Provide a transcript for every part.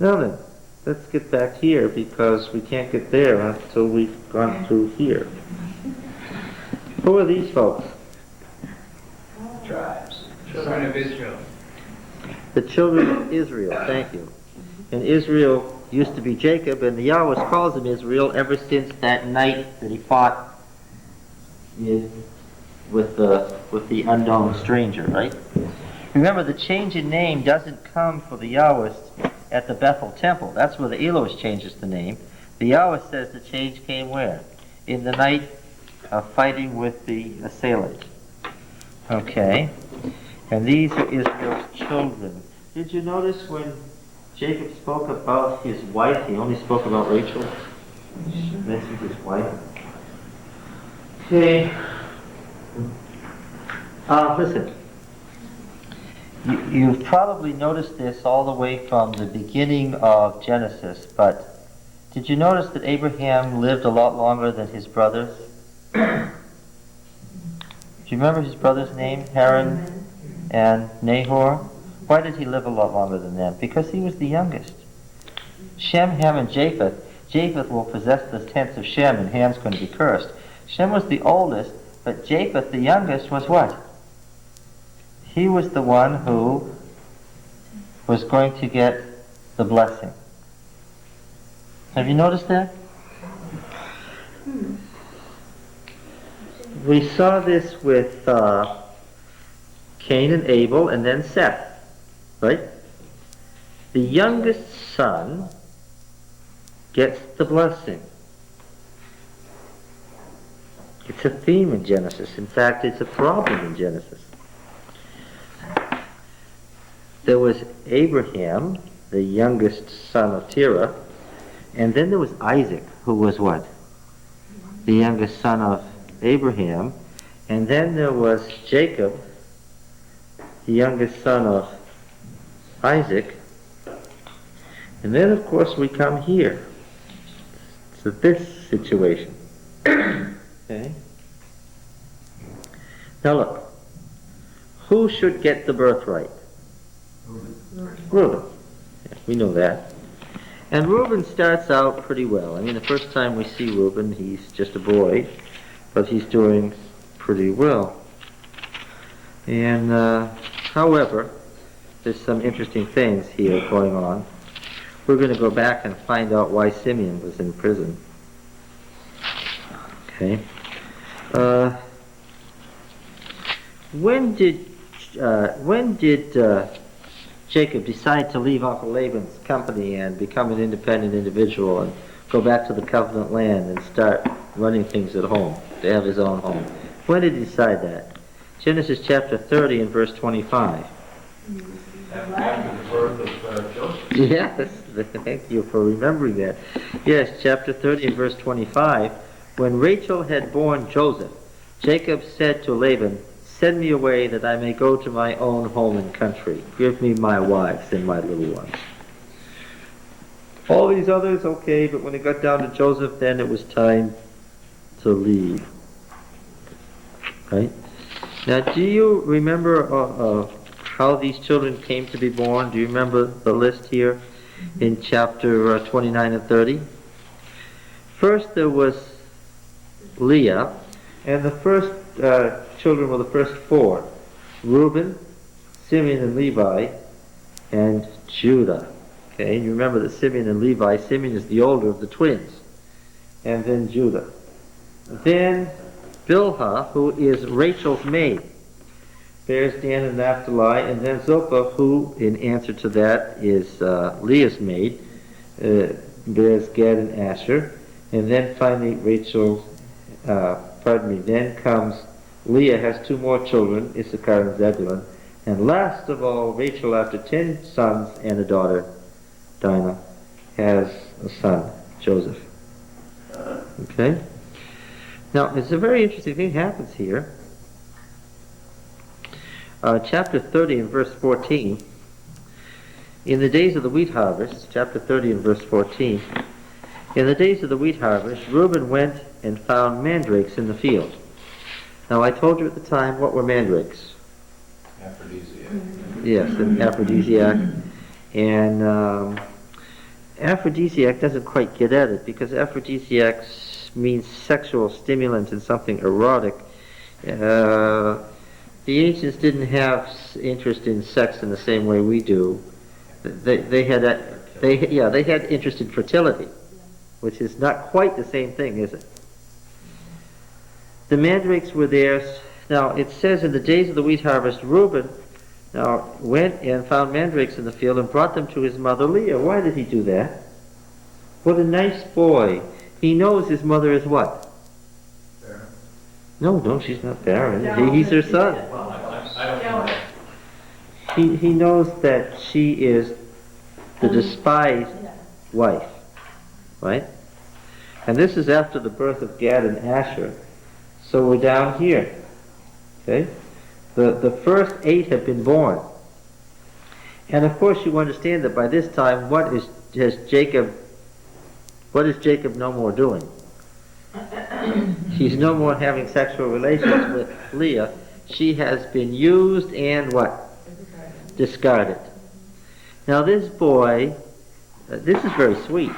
Now then, let's get back here because we can't get there until we've gone through here. Who are these folks? Tribes. Children of Israel. The children of Israel, thank you. And Israel used to be Jacob, and the Yahweh calls him Israel ever since that night that he fought with the unknown stranger, right? Remember, the change in name doesn't come for the Yahweh at the Bethel temple. That's where the Elohim changes the name. The Yahweh says the change came where? In the night of fighting with the assailants. Okay. And these are Israel's children. Did you notice when Jacob spoke about his wife, he only spoke about Rachel? He mentioned his wife. Okay. Listen. You've probably noticed this all the way from the beginning of Genesis, but did you notice that Abraham lived a lot longer than his brothers? Do you remember his brother's name? Haran and Nahor? Why did he live a lot longer than them? Because he was the youngest. Shem, Ham, and Japheth. Japheth will possess the tents of Shem, and Ham's going to be cursed. Shem was the oldest, but Japheth, the youngest, was what? He was the one who was going to get the blessing. Have you noticed that? We saw this with Cain and Abel and then Seth, right? The youngest son gets the blessing. It's a theme in Genesis. In fact, it's a problem in Genesis. There was Abraham, the youngest son of Terah, and then there was Isaac, who was what? The youngest son of Abraham, and then there was Jacob, the youngest son of Isaac, and then of course we come here to this situation. Okay? Now look, who should get the birthright? Reuben. Yeah, we know that. And Reuben starts out pretty well. I mean, the first time we see Reuben, he's just a boy, but he's doing pretty well. And, however, there's some interesting things here going on. We're going to go back and find out why Simeon was in prison. Okay. When did Jacob decide to leave Uncle Laban's company and become an independent individual and go back to the covenant land and start running things at home, to have his own home? When did he decide that? Genesis chapter 30 and verse 25. After the birth of Joseph. Yes, thank you for remembering that. Yes, chapter 30 and verse 25. When Rachel had borne Joseph, Jacob said to Laban, "Send me away that I may go to my own home and country. Give me my wives and my little ones." All these others, okay, but when it got down to Joseph, then it was time to leave. Right? Now, do you remember how these children came to be born? Do you remember the list here in chapter 29 and 30? First there was Leah, and the first children were the first four: Reuben, Simeon and Levi, and Judah. Okay, and you remember that Simeon and Levi, Simeon is the older of the twins, and then Judah. Then Bilhah, who is Rachel's maid, bears Dan and Naphtali, and then Zilpah, who in answer to that is Leah's maid, bears Gad and Asher, and then finally then comes Leah, has two more children, Issachar and Zebulun, and last of all, Rachel, after 10 sons and a daughter, Dinah, has a son, Joseph. Okay? Now, it's a very interesting thing happens here. Chapter 30 and verse 14. In the days of the wheat harvest, chapter 30 and verse 14, in the days of the wheat harvest, Reuben went and found mandrakes in the field. Now, I told you at the time, what were mandrakes? Aphrodisiac. Yes, an aphrodisiac. And aphrodisiac doesn't quite get at it, because aphrodisiac means sexual stimulant and something erotic. The ancients didn't have interest in sex in the same way we do. They had interest in fertility, which is not quite the same thing, is it? The mandrakes were there. Now, it says in the days of the wheat harvest, Reuben now went and found mandrakes in the field and brought them to his mother Leah. Why did he do that? What a nice boy. He knows his mother is what? Barren. No, she's not barren. He's her son. Well, I don't know. He knows that she is the despised wife, right? And this is after the birth of Gad and Asher. So we're down here, okay? The first 8 have been born. And of course you understand that by this time, what is Jacob no more doing? He's no more having sexual relations with Leah. She has been used and what? Discarded. Now this boy, this is very sweet.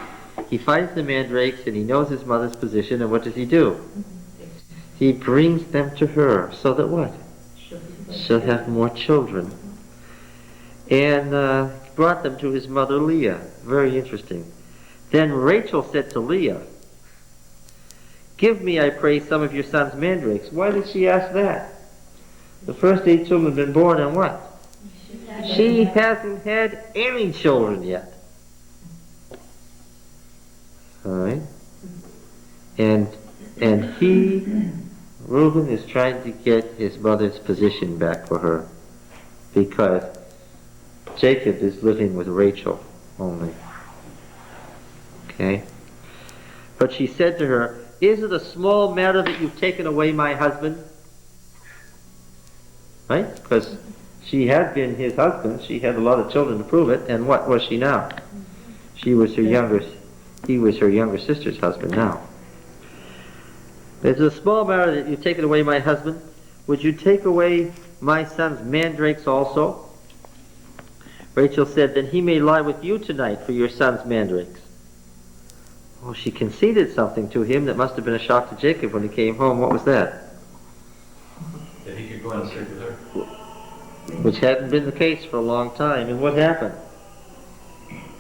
He finds the mandrakes and he knows his mother's position, and what does he do? He brings them to her so that what? She'll have more children. And brought them to his mother Leah. Very interesting. Then Rachel said to Leah, "Give me, I pray, some of your son's mandrakes." Why did she ask that? The first 8 children have been born, and what? She hasn't had any children yet. Alright? And Reuben is trying to get his mother's position back for her, because Jacob is living with Rachel only. Okay? But she said to her, "Is it a small matter that you've taken away my husband?" Right? Because she had been his husband. She had a lot of children to prove it. And what was she now? He was her younger sister's husband now. "Is it a small matter that you've taken away my husband? Would you take away my son's mandrakes also?" Rachel said, "Then he may lie with you tonight for your son's mandrakes." Well, she conceded something to him that must have been a shock to Jacob when he came home. What was that? That he could go and sleep with her. Which hadn't been the case for a long time. And what happened?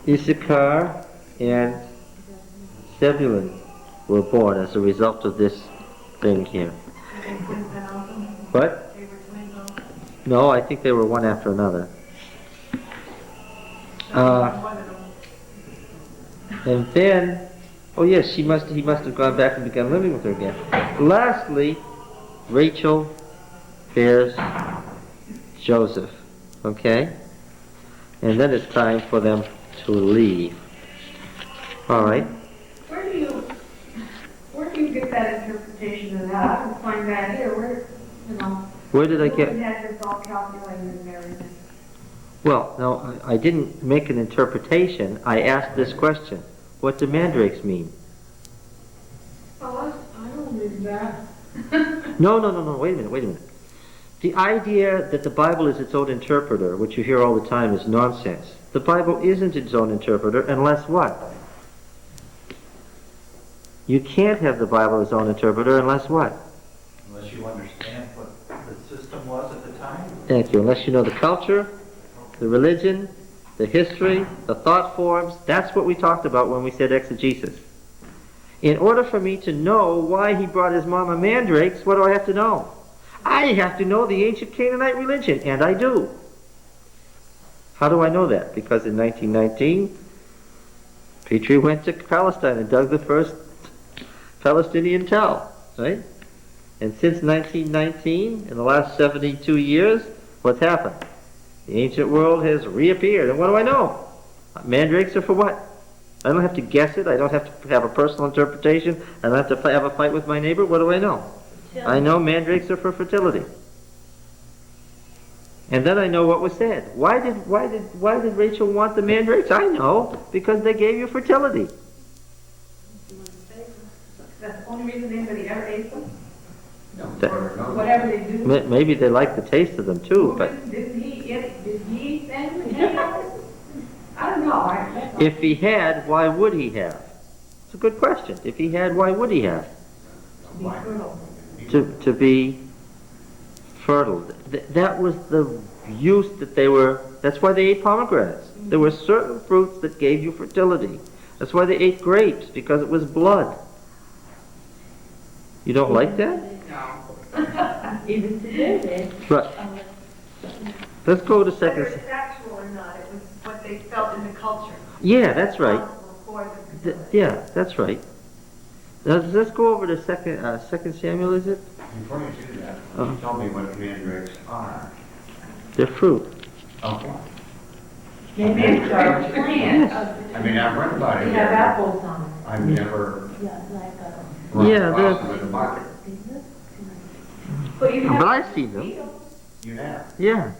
Issachar and Zebulun were born as a result of this thing here. What? No, I think they were one after another. And then, oh yes, he must have gone back and begun living with her again. Lastly, Rachel bears Joseph. Okay? And then it's time for them to leave. All right? Where do you get that interpretation of that? I don't find that here. Where did I get? Who had this all calculated and everything? Well, no, I didn't make an interpretation. I asked this question. What do mandrakes mean? Oh, I don't read that. No, wait a minute. The idea that the Bible is its own interpreter, which you hear all the time, is nonsense. The Bible isn't its own interpreter unless what? You can't have the Bible as its own interpreter unless what? Unless you understand what the system was at the time. Thank you. Unless you know the culture, the religion, the history, the thought forms. That's what we talked about when we said exegesis. In order for me to know why he brought his mama mandrakes, what do I have to know? I have to know the ancient Canaanite religion, and I do. How do I know that? Because in 1919, Petrie went to Palestine and dug the first Palestinian tell, right? And since 1919, in the last 72 years, what's happened? The ancient world has reappeared. And what do I know? Mandrakes are for what? I don't have to guess it. I don't have to have a personal interpretation. I don't have to have a fight with my neighbor. What do I know? I know mandrakes are for fertility. And then I know what was said. Why did Rachel want the mandrakes? I know, because they gave you fertility. That's the only reason anybody ever ate them? That- Whatever they do. Maybe they like the taste of them too, but Did he then? I don't know. If he had, why would he have? It's a good question. If he had, why would he have? To be fertile. That was the use that they were, that's why they ate pomegranates. There were certain fruits that gave you fertility. That's why they ate grapes, because it was blood. You don't like that? Even today, Right. Let's go to Whether second. it's factual or not, it was what they felt in the culture. Yeah, that's right. For the fertility. Yeah, that's right. Now, let's go over to second Samuel, is it? Before you do that, Uh-huh. tell me what mandrakes are. They're fruit. Okay. Mandrakes are a plant. I mean, I've read about it. They have apples on it. I've never Yeah, like run Yeah, across they're- them in the market. But you But have. I've seen them. You have? Yeah.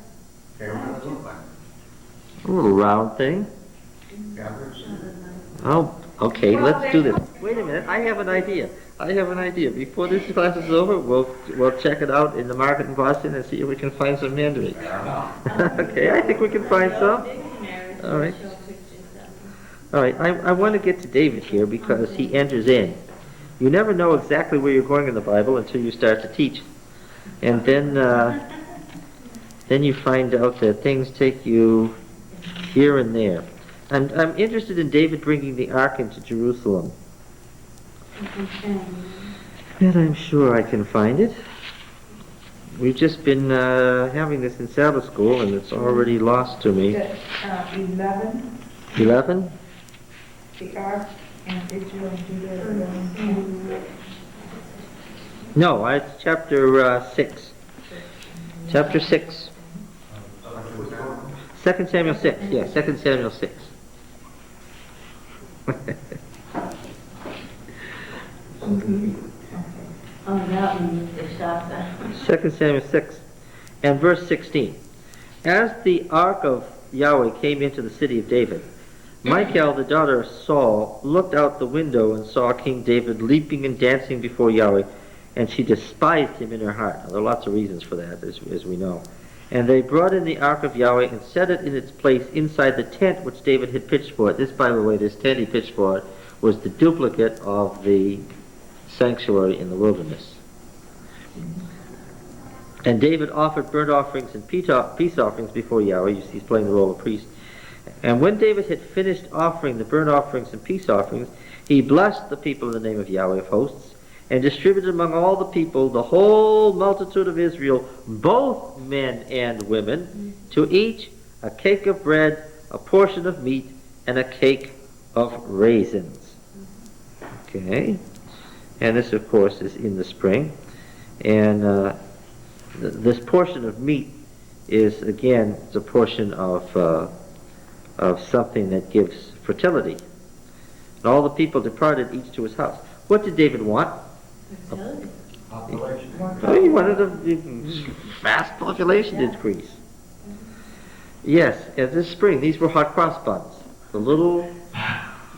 Okay, what does it look like? A little round thing. Gathers? Oh, okay, let's do this. Wait a minute, I have an idea. Before this class is over, we'll check it out in the market in Boston and see if we can find some mandrakes. Fair enough. Okay, I think we can find some. All right. All right, I want to get to David here because he enters in. You never know exactly where you're going in the Bible until you start to teach. And then you find out that things take you here and there. I'm interested in David bringing the ark into Jerusalem. And I'm sure I can find it. We've just been having this in Sabbath school and it's already lost to me. 11, 11? the ark and Israel and Judah. No, it's chapter 6. Chapter 6. 2 Samuel 6. Yeah, 2 Samuel 6. Oh, that one needs to stop that. 2 Samuel 6 and verse 16. As the ark of Yahweh came into the city of David, Michal, the daughter of Saul, looked out the window and saw King David leaping and dancing before Yahweh, and she despised him in her heart. Now, there are lots of reasons for that, as we know. And they brought in the ark of Yahweh and set it in its place inside the tent which David had pitched for it. This, by the way, this tent he pitched for it was the duplicate of the sanctuary in the wilderness. And David offered burnt offerings and peace offerings before Yahweh. You see, he's playing the role of priest. And when David had finished offering the burnt offerings and peace offerings, he blessed the people in the name of Yahweh of hosts, and distributed among all the people, the whole multitude of Israel, both men and women, to each a cake of bread, a portion of meat, and a cake of raisins. Okay. And this, of course, is in the spring. And this portion of meat is, again, it's a portion of something that gives fertility. And all the people departed, each to his house. What did David want? Population. He wanted a vast population increase. Yes, and this spring, these were hot cross buns. The little...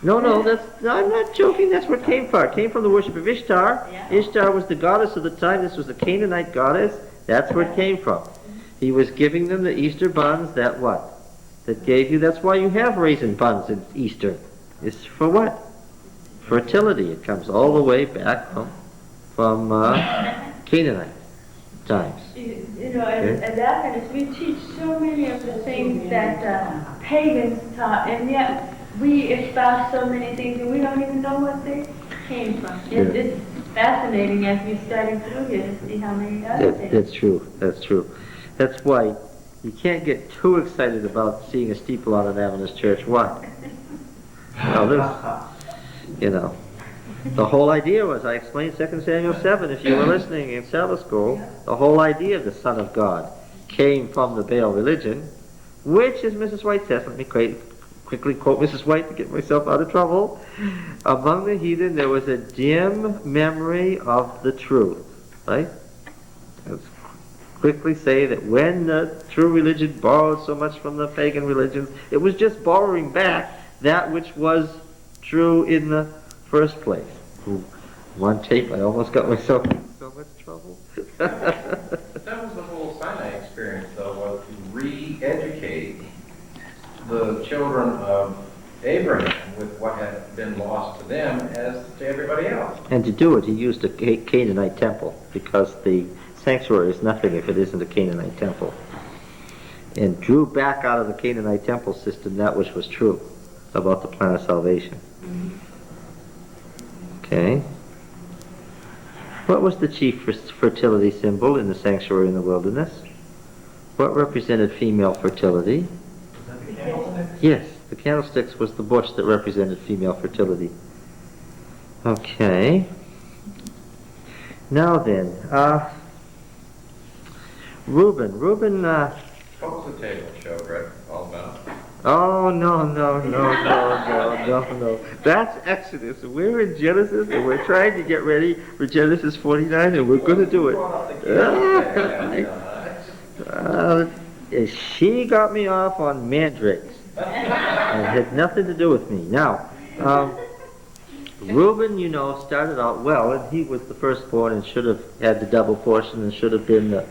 No, I'm not joking, that's where it came from. It came from the worship of Ishtar. Yeah. Ishtar was the goddess of the time. This was a Canaanite goddess. That's where it came from. He was giving them the Easter buns that what? That gave you, that's why you have raisin buns in Easter. It's for what? Fertility. It comes all the way back from Canaanite times. You know, and that is, we teach so many of the things that pagans taught, and yet we espouse so many things and we don't even know what they came from. It's fascinating as we study through here to see how many other things. That's true. That's why you can't get too excited about seeing a steeple on an Adventist church. Why? Well, the whole idea was, I explained 2 Samuel 7, if you were listening in Sabbath school, the whole idea of the Son of God came from the Baal religion, which, as Mrs. White says, let me quickly quote Mrs. White to get myself out of trouble, among the heathen there was a dim memory of the truth, right? Let's quickly say that when the true religion borrowed so much from the pagan religions, it was just borrowing back that which was true in the first place. One tape, I almost got myself in so much trouble. That was the whole Sinai experience, though, was to re-educate the children of Abraham with what had been lost to them as to everybody else. And to do it, he used a Canaanite temple, because the sanctuary is nothing if it isn't a Canaanite temple. And drew back out of the Canaanite temple system that which was true about the plan of salvation. Okay. What was the chief fertility symbol in the sanctuary in the wilderness? What represented female fertility? Yes, the candlesticks was the bush that represented female fertility. Okay. Now then, Reuben, What was the table show, Greg, all about? oh, no. That's Exodus. We're in Genesis, and we're trying to get ready for Genesis 49, and we're going to do it. She got me off on Mandrakes. It had nothing to do with me. Now, Reuben, you know, started out well, and he was the firstborn and should have had the double portion and should have been the...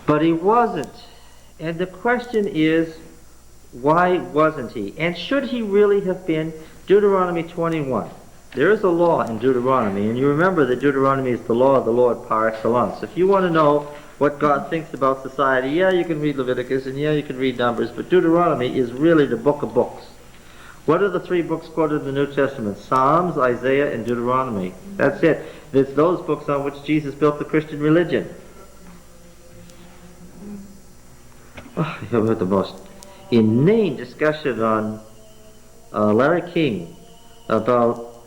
But he wasn't. And the question is, why wasn't he? And should he really have been? Deuteronomy 21. There is a law in Deuteronomy, and you remember that Deuteronomy is the law of the Lord par excellence. If you want to know what God thinks about society, yeah, you can read Leviticus, and yeah, you can read Numbers, but Deuteronomy is really the book of books. What are the three books quoted in the New Testament? Psalms, Isaiah, and Deuteronomy. That's it. It's those books on which Jesus built the Christian religion. Oh, you heard the most inane discussion on Larry King about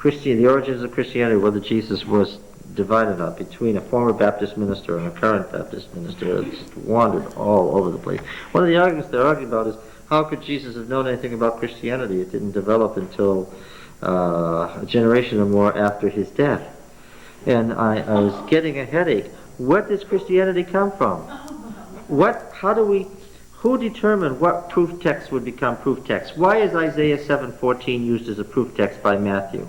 the origins of Christianity, whether Jesus was divided up between a former Baptist minister and a current Baptist minister. It just wandered all over the place. One of the arguments they're arguing about is, how could Jesus have known anything about Christianity? It didn't develop until a generation or more after his death. And I was getting a headache. Where does Christianity come from? Who determined what proof text would become proof text? Why is Isaiah 7:14 used as a proof text by Matthew?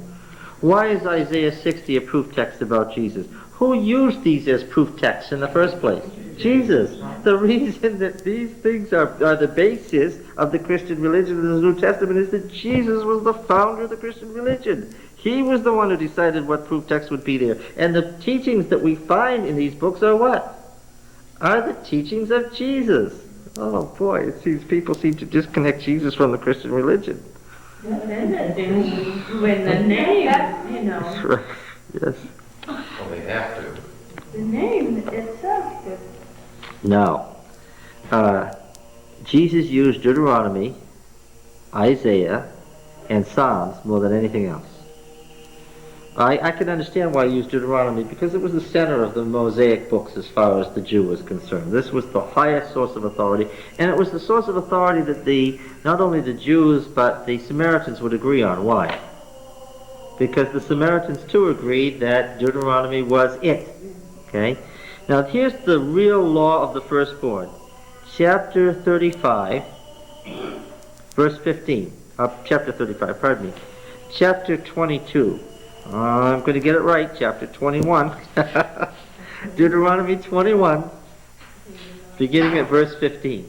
Why is Isaiah 60 a proof text about Jesus? Who used these as proof texts in the first place? Jesus. The reason that these things are the basis of the Christian religion in the New Testament is that Jesus was the founder of the Christian religion. He was the one who decided what proof text would be there. And the teachings that we find in these books are what? Are the teachings of Jesus. Oh boy, it seems people seem to disconnect Jesus from the Christian religion. When the name, you know, That's right. Yes. Well, they have to. the name itself is... Now, Jesus used Deuteronomy, Isaiah, and Psalms more than anything else. I can understand why he used Deuteronomy, because it was the center of the Mosaic books as far as the Jew was concerned. This was the highest source of authority, and it was the source of authority that not only the Jews but the Samaritans would agree on. Why? Because the Samaritans too agreed that Deuteronomy was it. Okay? Now here's the real law of the firstborn. Chapter 35, verse 15. Chapter 35, pardon me. Chapter 22. I'm going to get it right. Chapter 21. Deuteronomy 21, beginning at verse 15.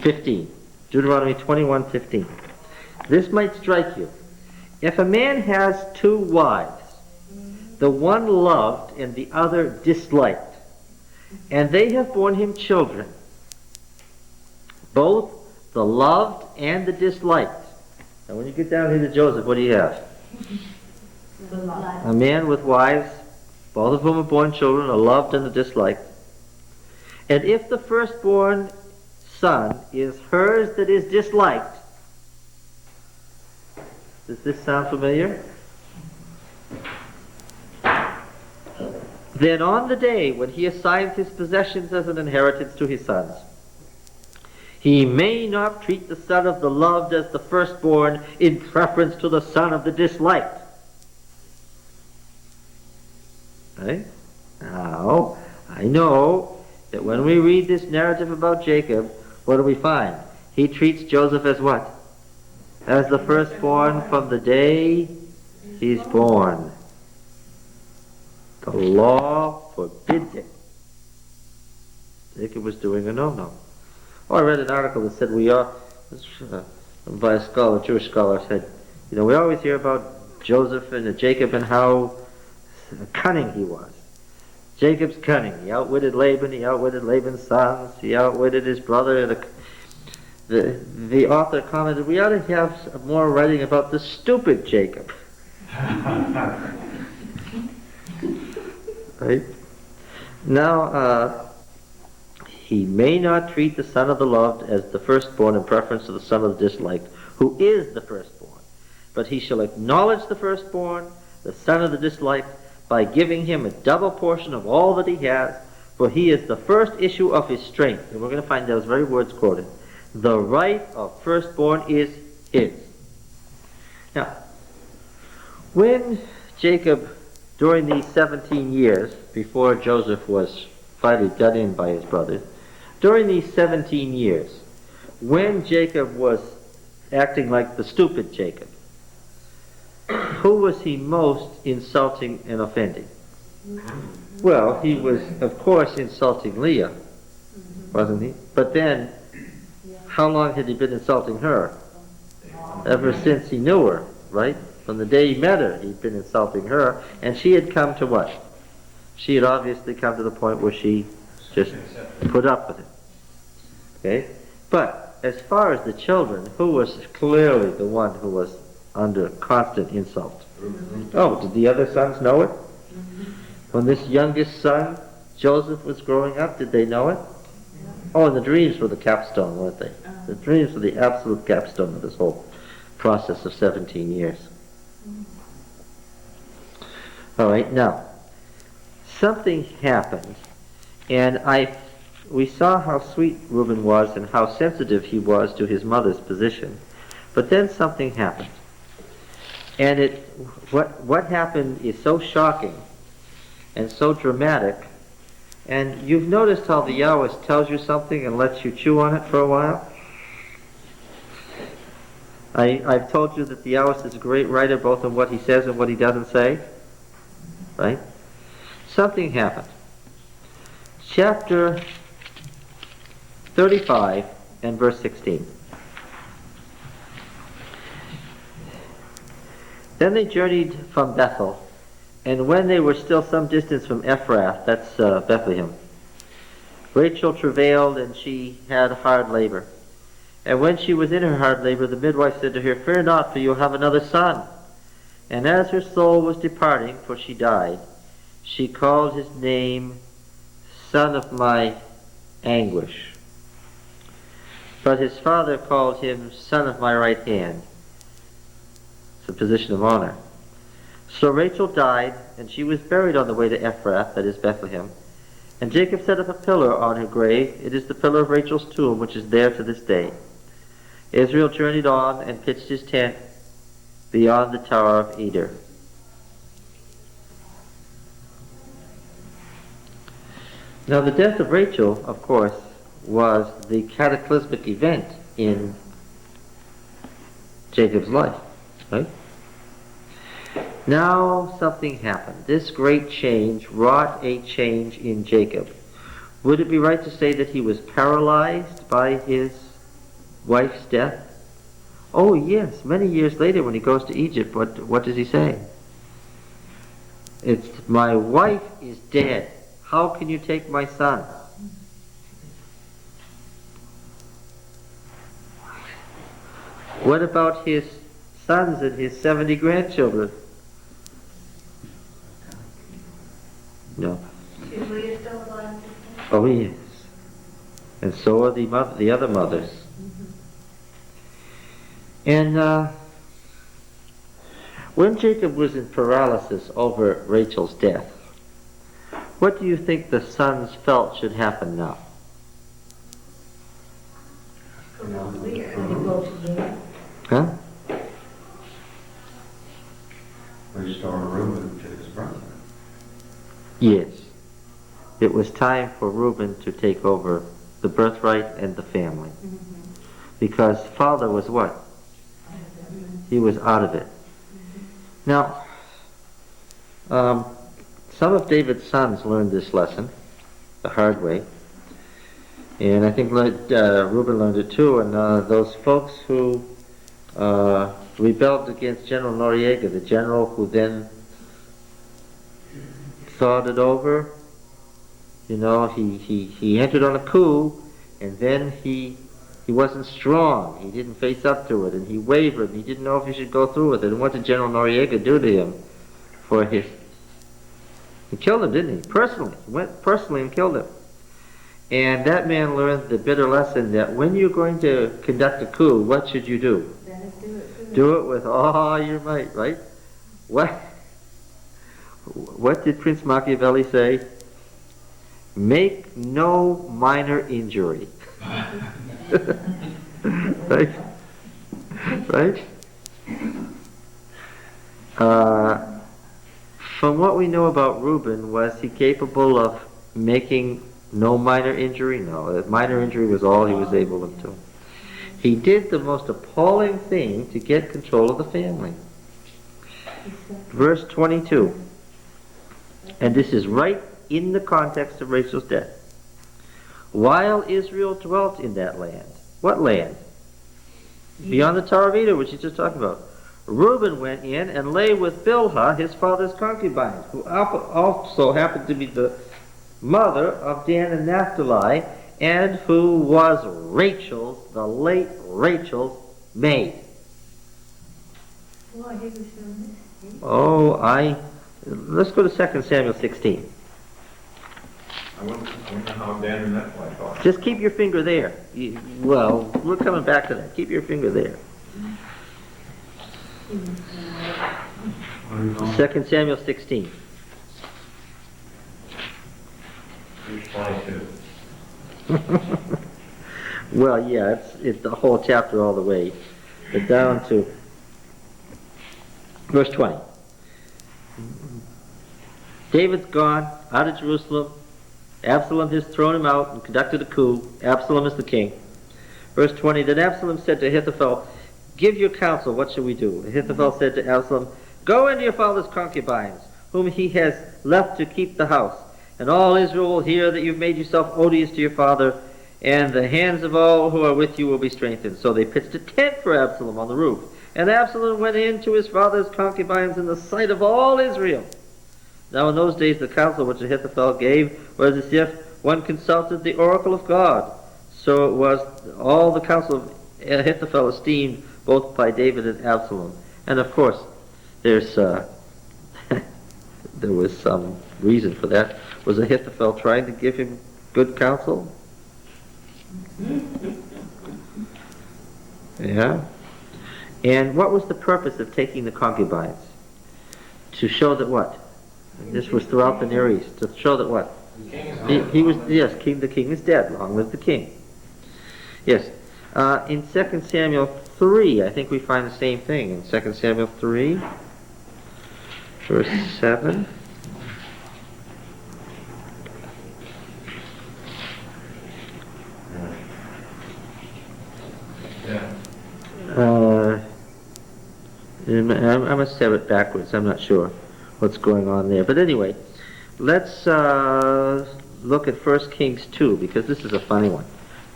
15. Deuteronomy 21:15. This might strike you. If a man has two wives, the one loved and the other disliked, and they have borne him children, both the loved and the disliked. Now when you get down here to Joseph, what do you have? A man with wives, both of whom are born children, a loved and a disliked. And if the firstborn son is hers that is disliked, does this sound familiar? Then on the day when he assigns his possessions as an inheritance to his sons, he may not treat the son of the loved as the firstborn in preference to the son of the disliked. Right? Now, I know that when we read this narrative about Jacob, what do we find? He treats Joseph as what? As the firstborn from the day he's born. The law forbids it. Jacob was doing a no-no. Oh, I read an article that said we are, by a scholar, a Jewish scholar, said, we always hear about Joseph and Jacob and how cunning he was. Jacob's cunning. He outwitted Laban. He outwitted Laban's sons. He outwitted his brother. The author commented, we ought to have more writing about the stupid Jacob. Right? Now, he may not treat the son of the loved as the firstborn in preference to the son of the disliked, who is the firstborn. But he shall acknowledge the firstborn, the son of the disliked, by giving him a double portion of all that he has, for he is the first issue of his strength. And we're going to find those very words quoted. The right of firstborn is his. Now, when Jacob, during these 17 years, before Joseph was finally done in by his brothers, during these 17 years, when Jacob was acting like the stupid Jacob, who was he most insulting and offending? Well, he was, of course, insulting Leah, wasn't he? But then, how long had he been insulting her? Ever since he knew her, right? From the day he met her, he'd been insulting her, and she had come to what? She had obviously come to the point where she just put up with it. Okay? But as far as the children, who was clearly the one who was under constant insult? Oh, did the other sons know it? When this youngest son, Joseph, was growing up, did they know it? Oh, and the dreams were the capstone, weren't they? The dreams were the absolute capstone of this whole process of 17 years. All right, now, something happened, and we saw how sweet Reuben was and how sensitive he was to his mother's position. But then something happened. And what happened is so shocking and so dramatic. And you've noticed how the Yahwist tells you something and lets you chew on it for a while? I've told you that the Yahwist is a great writer both in what he says and what he doesn't say. Right? Something happened. Chapter 35 and verse 16. Then they journeyed from Bethel, and when they were still some distance from Ephrath, that's Bethlehem, Rachel travailed, and she had hard labor. And when she was in her hard labor, the midwife said to her, Fear not, for you have another son. And as her soul was departing, for she died, she called his name Son of my anguish. But his father called him Son of my right hand. It's a position of honor. So Rachel died, and she was buried on the way to Ephrath, that is Bethlehem. And Jacob set up a pillar on her grave. It is the pillar of Rachel's tomb, which is there to this day. Israel journeyed on and pitched his tent beyond the Tower of Eder. Now the death of Rachel, of course, was the cataclysmic event in Jacob's life, right? Now something happened. This great change wrought a change in Jacob. Would it be right to say that he was paralyzed by his wife's death? Oh yes, many years later when he goes to Egypt, what does he say? It's, my wife is dead. How can you take my son? What about his sons and his 70 grandchildren? No. Is Leah still alive? Oh yes. And so are the other mothers. And when Jacob was in paralysis over Rachel's death, what do you think the sons felt should happen now? Huh? Restore Reuben to his brother. Yes. It was time for Reuben to take over the birthright and the family. Because father was what? He was out of it. Now, some of David's sons learned this lesson the hard way. And I think Reuben learned it too. And those folks who rebelled against General Noriega, the general who then thought it over, you know, he entered on a coup, and then he wasn't strong. He didn't face up to it, and he wavered, and he didn't know if he should go through with it. And what did General Noriega do to him for his... He killed him, didn't he? Personally. He went personally and killed him. And that man learned the bitter lesson that when you're going to conduct a coup, what should you do? Do it with all your might, right? What did Prince Machiavelli say? Make no minor injury. Right? Right? From what we know about Reuben, was he capable of making no minor injury? No, a minor injury was all he was able to do. He did the most appalling thing to get control of the family. Verse 22. And this is right in the context of Rachel's death. While Israel dwelt in that land. What land? Beyond the Tower of Edom, which he's just talking about. Reuben went in and lay with Bilhah, his father's concubine, who also happened to be the mother of Dan and Naphtali, and who was the late Rachel's maid. Boy, he was so misty. Let's go to 2 Samuel 16. I wonder how Dan and that wife thought. Just keep your finger there. Well, we're coming back to that. Keep your finger there. 2 Samuel 16. Verse 22. Well, yeah, it's the whole chapter all the way, but down to verse 20. David's gone out of Jerusalem. Absalom has thrown him out and conducted a coup. Absalom is the king. Verse 20, then Absalom said to Ahithophel, give your counsel, what shall we do? Ahithophel said to Absalom, go into your father's concubines, whom he has left to keep the house, and all Israel will hear that you've made yourself odious to your father, and the hands of all who are with you will be strengthened. So they pitched a tent for Absalom on the roof, and Absalom went in to his father's concubines in the sight of all Israel. Now in those days the counsel which Ahithophel gave was as if one consulted the oracle of God. So it was all the counsel of Ahithophel esteemed both by David and Absalom. And of course, there's there was some reason for that. Was Ahithophel trying to give him good counsel? Yeah. And what was the purpose of taking the concubines? To show that what? This was throughout the Near East. To show that what? The king is He was, yes, the king is dead. Long live the king. Yes. In 2 Samuel 3, I think we find the same thing. In 2 Samuel 3, verse 7. Yeah. I must have it backwards. I'm not sure what's going on there. But anyway, let's look at 1 Kings 2, because this is a funny one.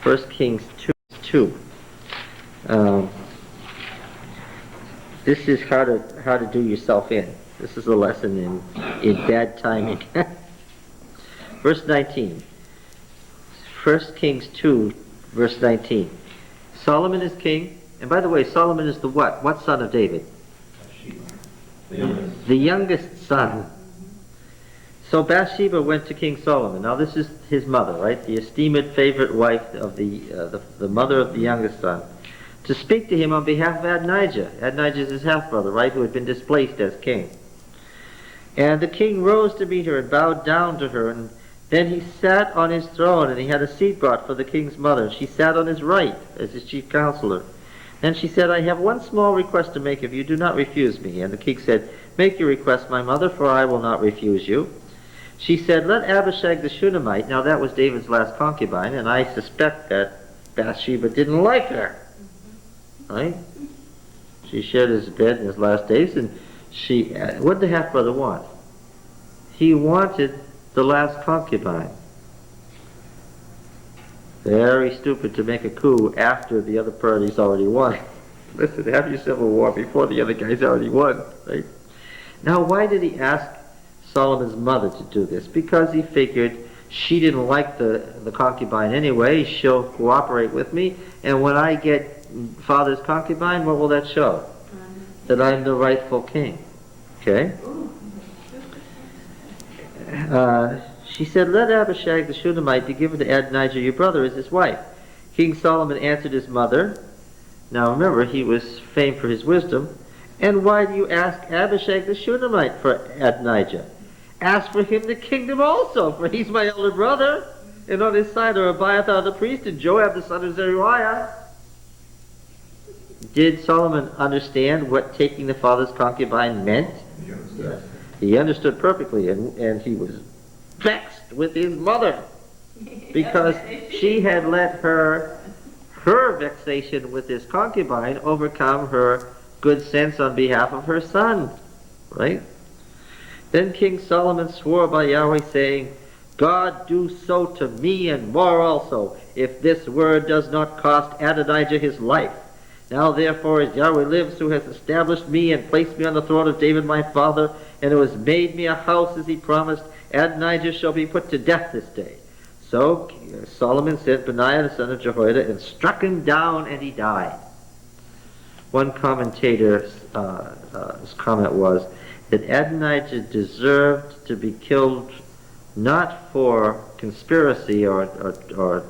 1 Kings 2. This is how to do yourself in. This is a lesson in bad timing. Verse 19. 1 Kings 2, verse 19. Solomon is king. And by the way, Solomon is the what? What son of David? The youngest son. So Bathsheba went to King Solomon. Now this is his mother, right? The esteemed favorite wife of the mother of the youngest son, to speak to him on behalf of Adonijah. Adonijah is his half-brother, right, who had been displaced as king. And the king rose to meet her and bowed down to her, and then he sat on his throne, and he had a seat brought for the king's mother. She sat on his right as his chief counselor. Then she said, I have one small request to make of you. Do not refuse me. And the king said, make your request, my mother, for I will not refuse you. She said, let Abishag the Shunammite, now that was David's last concubine, and I suspect that Bathsheba didn't like her. Right? She shared his bed in his last days, and what did the half-brother want? He wanted the last concubine. Very stupid to make a coup after the other party's already won. Listen, have your civil war before the other guy's already won, right? Now, why did he ask Solomon's mother to do this? Because he figured she didn't like the concubine anyway. She'll cooperate with me, and when I get father's concubine, what will that show? That I'm the rightful king. Okay? She said, let Abishag the Shunammite be given to Adonijah your brother as his wife. King Solomon answered his mother. Now remember, he was famed for his wisdom. And why do you ask Abishag the Shunammite for Adonijah? Ask for him the kingdom also, for he's my elder brother. And on his side are Abiathar the priest and Joab the son of Zeruiah. Did Solomon understand what taking the father's concubine meant? Yes. He understood perfectly, and he was vexed with his mother because she had let her vexation with his concubine overcome her good sense on behalf of her son, right? Then King Solomon swore by Yahweh, saying, God do so to me and more also, if this word does not cost Adonijah his life. Now therefore, as Yahweh lives, who has established me and placed me on the throne of David my father, and who has made me a house as he promised, Adonijah shall be put to death this day. So Solomon sent Benaiah the son of Jehoiada and struck him down, and he died. One commentator's comment was that Adonijah deserved to be killed not for conspiracy or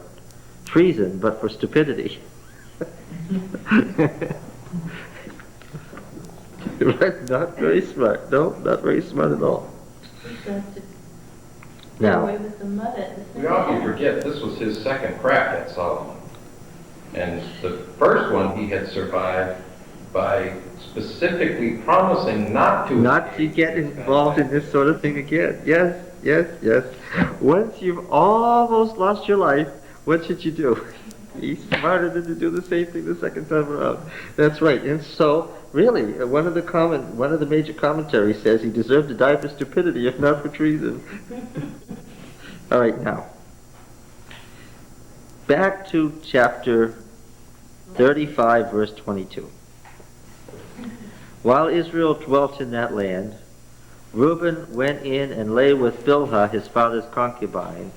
treason, but for stupidity. Right? Not very smart. No, not very smart at all. Now, We often forget this was his second crack at Solomon. And the first one he had survived by specifically promising not to get involved in this sort of thing again. Yes, yes, yes. Once you've almost lost your life, what should you do? Be smarter than to do the same thing the second time around. That's right. And so, really, one of the major commentaries says he deserved to die for stupidity, if not for treason. All right, now back to chapter 35, verse 22. While Israel dwelt in that land, Reuben went in and lay with Bilhah, his father's concubine,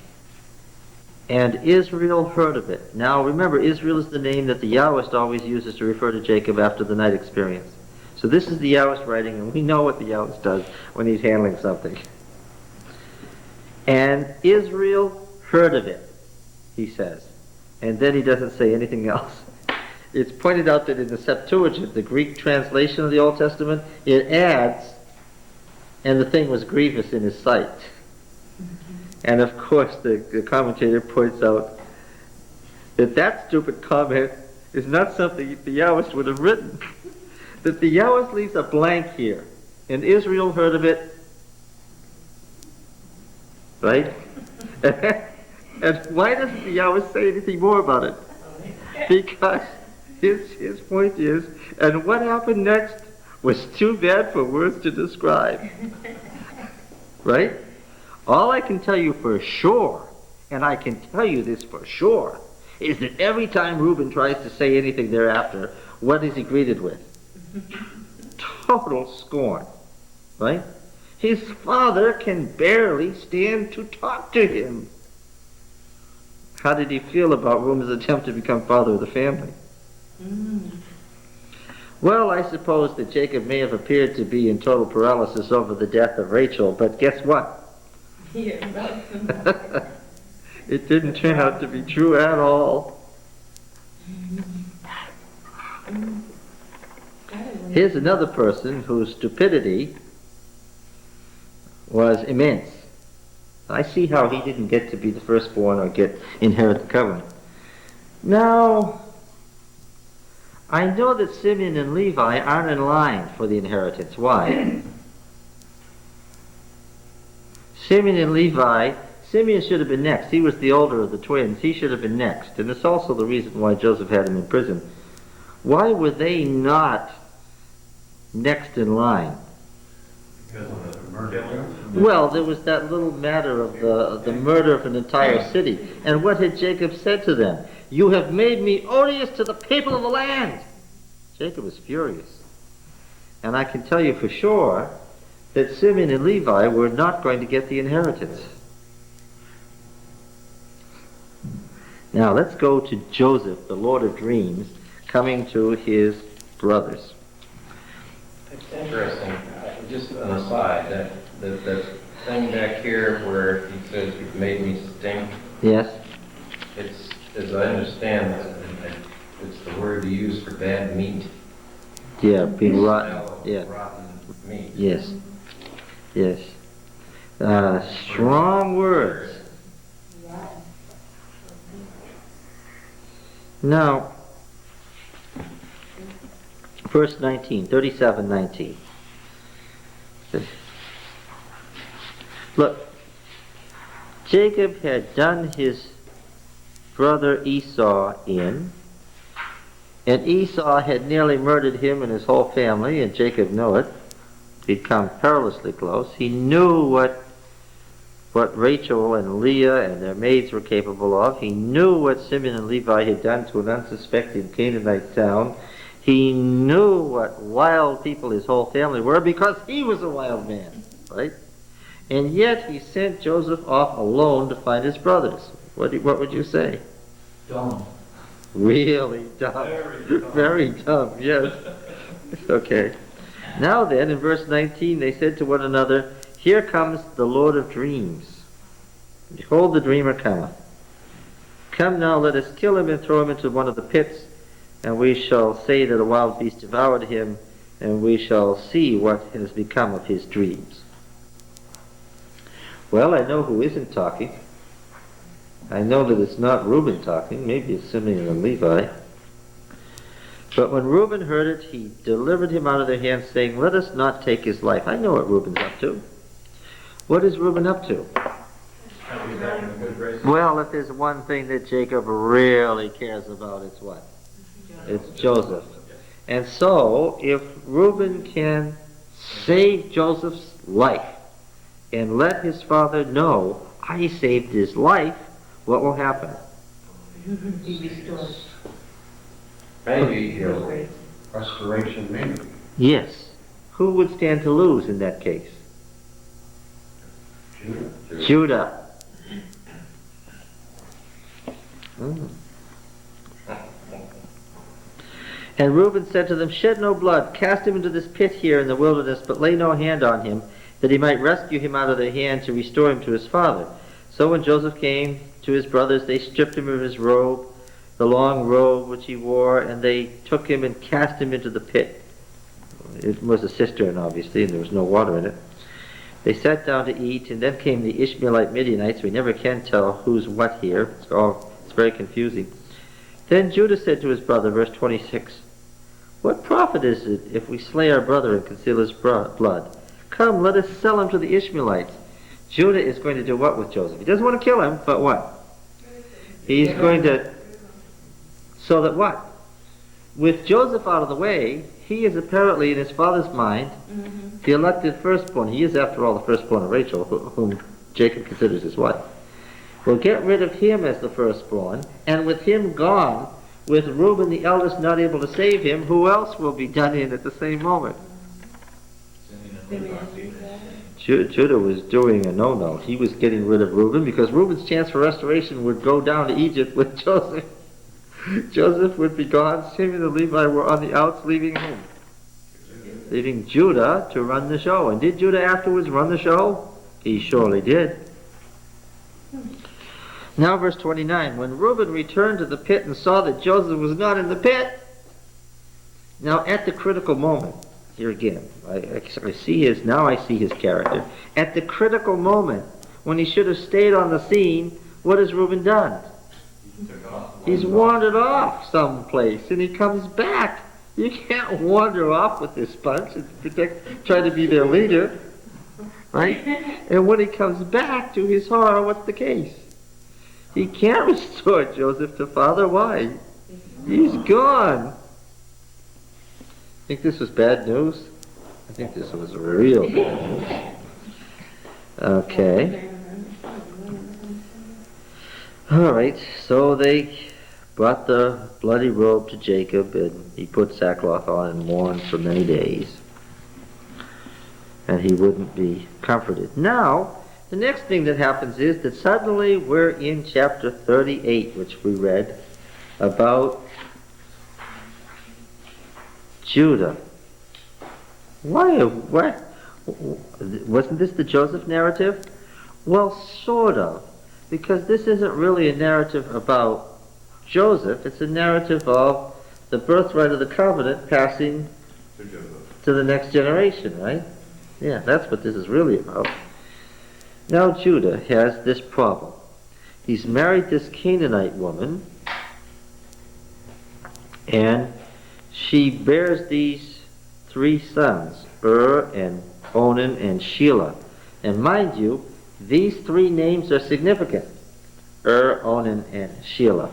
and Israel heard of it. Now remember, Israel is the name that the Yahwist always uses to refer to Jacob after the night experience. So this is the Yahwist writing, and we know what the Yahwist does when he's handling something. And Israel heard of it, he says. And then he doesn't say anything else. It's pointed out that in the Septuagint, the Greek translation of the Old Testament, it adds, and the thing was grievous in his sight. And of course, the commentator points out that that stupid comment is not something the Yahwist would have written. That the Yahwist leaves a blank here. And Israel heard of it. Right? And why doesn't the Yahwist say anything more about it? Because his point is, and what happened next was too bad for words to describe. Right? All I can tell you for sure, and I can tell you this for sure, is that every time Reuben tries to say anything thereafter, what is he greeted with? Total scorn. Right? His father can barely stand to talk to him. How did he feel about Reuben's attempt to become father of the family? Well, I suppose that Jacob may have appeared to be in total paralysis over the death of Rachel, but guess what? It didn't turn out to be true at all. Here's another person whose stupidity was immense. I see how he didn't get to be the firstborn or inherit the covenant. Now, I know that Simeon and Levi aren't in line for the inheritance. Why? Simeon and Levi, Simeon should have been next. He was the older of the twins. He should have been next. And it's also the reason why Joseph had him in prison. Why were they not next in line? Because of the Well, there was that little matter of the murder of an entire city. And what had Jacob said to them? You have made me odious to the people of the land. Jacob was furious. And I can tell you for sure that Simeon and Levi were not going to get the inheritance. Now let's go to Joseph, the Lord of Dreams, coming to his brothers. It's interesting, just an aside, that thing back here where he says, you've made me stink. Yes? It's, as I understand, it's the word you use for bad meat. Yeah, being Smell rotten. of Yeah. rotten meat. Yes. Yes. Strong words. Now, verse 19, 37:19. Look, Jacob had done his brother Esau in, and Esau had nearly murdered him and his whole family, and Jacob knew it. He'd come perilously close. He knew what Rachel and Leah and their maids were capable of. He knew what Simeon and Levi had done to an unsuspecting Canaanite town. He knew what wild people his whole family were because he was a wild man, right? And yet he sent Joseph off alone to find his brothers. What would you say? Dumb. Really dumb. Very dumb, yes. Okay. Now then, in verse 19, they said to one another, here comes the Lord of Dreams. Behold, the dreamer cometh. Come now, let us kill him and throw him into one of the pits, and we shall say that a wild beast devoured him, and we shall see what has become of his dreams. Well, I know who isn't talking. I know that it's not Reuben talking. Maybe it's Simeon and Levi. But when Reuben heard it, he delivered him out of their hands, saying, let us not take his life. I know what Reuben's up to. What is Reuben up to? Well, if there's one thing that Jacob really cares about, it's what? It's Joseph. And so, if Reuben can save Joseph's life and let his father know, I saved his life, what will happen? He restores. Maybe he'll Restoration, maybe. Yes. Who would stand to lose in that case? Judah. Judah. Mm. And Reuben said to them, shed no blood, cast him into this pit here in the wilderness, but lay no hand on him, that he might rescue him out of their hand to restore him to his father. So when Joseph came to his brothers, they stripped him of his robe, the long robe which he wore, and they took him and cast him into the pit. It was a cistern, obviously, and there was no water in it. They sat down to eat, and then came the Ishmaelite Midianites. We never can tell who's what here. It's very confusing. Then Judah said to his brother, verse 26, what profit is it if we slay our brother and conceal his blood? Come, let us sell him to the Ishmaelites. Judah is going to do what with Joseph? He doesn't want to kill him, but what? He's going to... So that what? With Joseph out of the way, he is apparently in his father's mind the elected firstborn. He is, after all, the firstborn of Rachel, whom Jacob considers his wife. We'll get rid of him as the firstborn, and with him gone, with Reuben the eldest not able to save him, who else will be done in at the same moment? Judah was doing a no-no. He was getting rid of Reuben because Reuben's chance for restoration would go down to Egypt with Joseph. Joseph would be gone. Simeon and Levi were on the outs, leaving whom? Leaving Judah to run the show. And did Judah afterwards run the show? He surely did. Now verse 29. When Reuben returned to the pit and saw that Joseph was not in the pit. Now at the critical moment, here again, I see his character. At the critical moment, when he should have stayed on the scene, what has Reuben done? He's wandered off someplace, and he comes back. You can't wander off with this bunch and try to be their leader, right? And when he comes back, to his horror, what's the case? He can't restore Joseph to father. Why? He's gone. Think this was bad news? I think this was real bad news. Okay. All right, so they brought the bloody robe to Jacob, and he put sackcloth on and mourned for many days. And he wouldn't be comforted. Now, the next thing that happens is that suddenly we're in chapter 38, which we read, about Judah. Why? Wasn't this the Joseph narrative? Well, sort of. Because this isn't really a narrative about Joseph, it's a narrative of the birthright of the covenant passing to the next generation, right? Yeah, that's what this is really about. Now Judah has this problem. He's married this Canaanite woman, and she bears these 3 sons, and Onan and Shelah. And mind you, these 3 names are significant. Onan, and Shelah.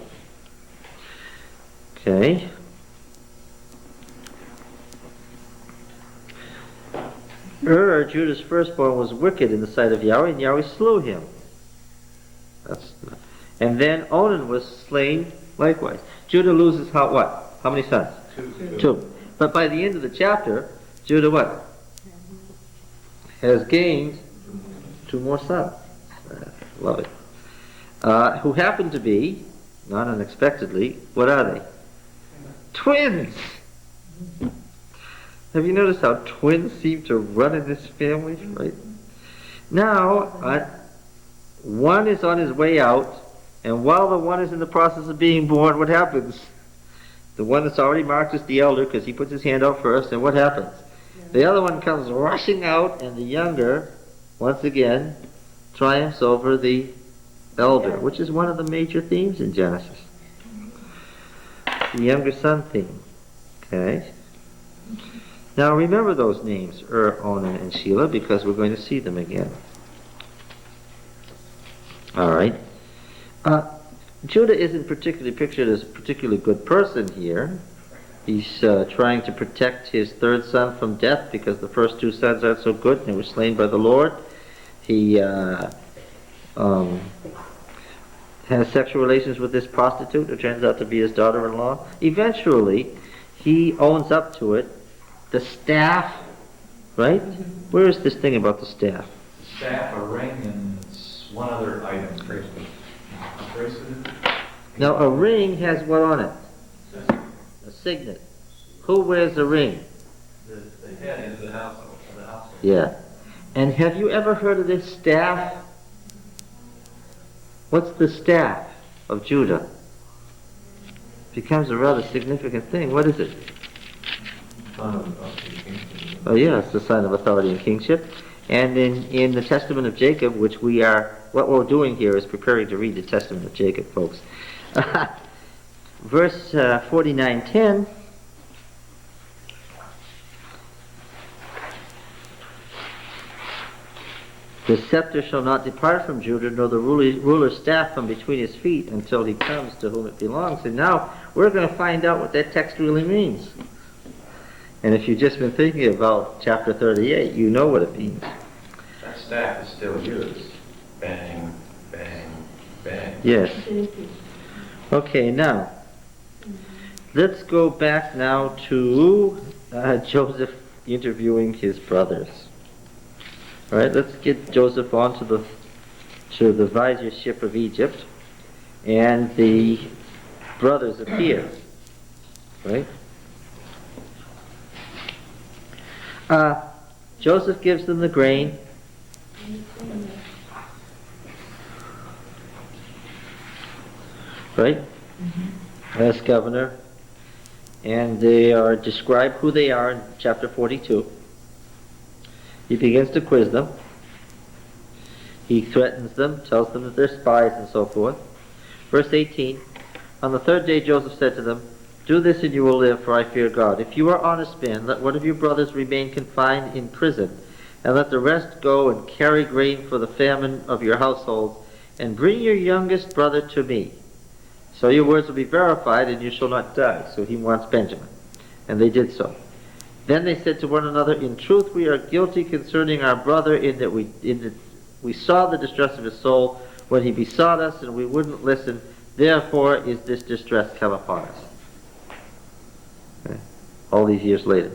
Okay. Judah's firstborn, was wicked in the sight of Yahweh, and Yahweh slew him. And then Onan was slain likewise. Judah loses what? How many sons? 2. But by the end of the chapter, Judah what? Has gained 2 more sons. Love it. Who happen to be, not unexpectedly, what are they? Twins! Have you noticed how twins seem to run in this family? Right? Now, one is on his way out, and while the one is in the process of being born, what happens? The one that's already marked as the elder, because he puts his hand out first, and what happens? The other one comes rushing out, and the younger, once again, triumphs over the elder, which is one of the major themes in Genesis. The younger son theme. Okay? Now remember those names, Onan, and Shelah, because we're going to see them again. Alright. Judah isn't particularly pictured as a particularly good person here. He's trying to protect his 3rd son from death because the first 2 sons aren't so good and they were slain by the Lord. He has sexual relations with this prostitute who turns out to be his daughter-in-law. Eventually, he owns up to it. The staff, right? Where is this thing about the staff? Staff, a ring, and one other item. Bracelet. Now, a ring has what on it? A signet. Who wears a ring? The head is the household. Yeah. And have you ever heard of this staff? What's the staff of Judah? Becomes a rather significant thing. What is it? Oh yeah, it's the sign of authority and kingship. And in the Testament of Jacob, which what we're doing here is preparing to read the Testament of Jacob, folks. Verse 49:10. The scepter shall not depart from Judah, nor the ruler's staff from between his feet, until he comes to whom it belongs. And now we're going to find out what that text really means. And if you've just been thinking about chapter 38, you know what it means. That staff is still used. Bang, bang, bang. Yes. Okay, now, let's go back now to Joseph interviewing his brothers. All right, let's get Joseph on to the viziership of Egypt, and the brothers appear. Right? Joseph gives them the grain. Right? As governor. And they are described who they are in chapter 42. He begins to quiz them. He threatens them, tells them that they're spies and so forth. Verse 18, on the 3rd day Joseph said to them, do this and you will live, for I fear God. If you are honest men, let one of your brothers remain confined in prison, and let the rest go and carry grain for the famine of your households, and bring your youngest brother to me. So your words will be verified, and you shall not die. So he wants Benjamin. And they did so. Then they said to one another, in truth we are guilty concerning our brother, in that We saw the distress of his soul when he besought us, and we wouldn't listen. Therefore is this distress come upon us. Okay. All these years later.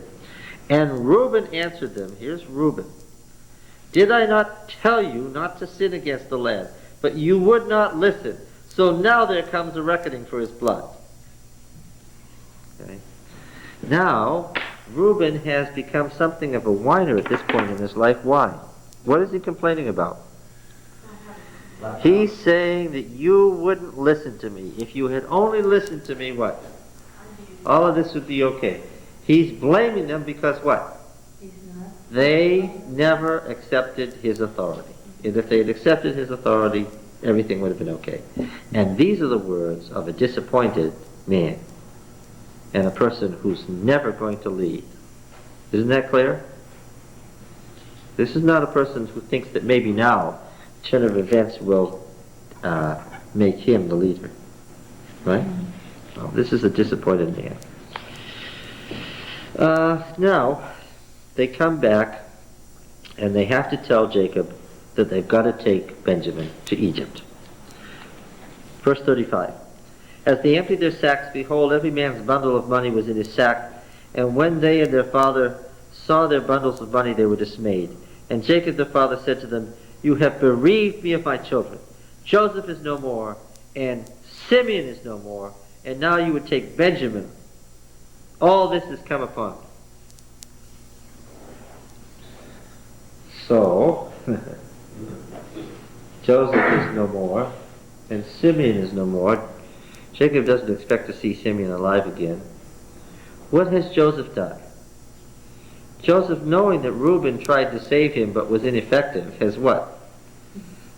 And Reuben answered them. Here's Reuben. Did I not tell you not to sin against the lad? But you would not listen. So now there comes a reckoning for his blood. Okay. Now, Reuben has become something of a whiner at this point in his life. Why? What is he complaining about? He's saying that you wouldn't listen to me. If you had only listened to me, what? All of this would be okay. He's blaming them because what? They never accepted his authority. And if they had accepted his authority, everything would have been okay. And these are the words of a disappointed man and a person who's never going to lead. Isn't that clear? This is not a person who thinks that maybe now turn of events will make him the leader. Right? Well, this is a disappointed man. Now, they come back and they have to tell Jacob that they've got to take Benjamin to Egypt. Verse 35. As they emptied their sacks, behold, every man's bundle of money was in his sack. And when they and their father saw their bundles of money, they were dismayed. And Jacob their father said to them, you have bereaved me of my children. Joseph is no more, and Simeon is no more, and now you would take Benjamin. All this has come upon me. So, Joseph is no more, and Simeon is no more. Jacob doesn't expect to see Simeon alive again. What has Joseph done? Joseph, knowing that Reuben tried to save him but was ineffective, has what?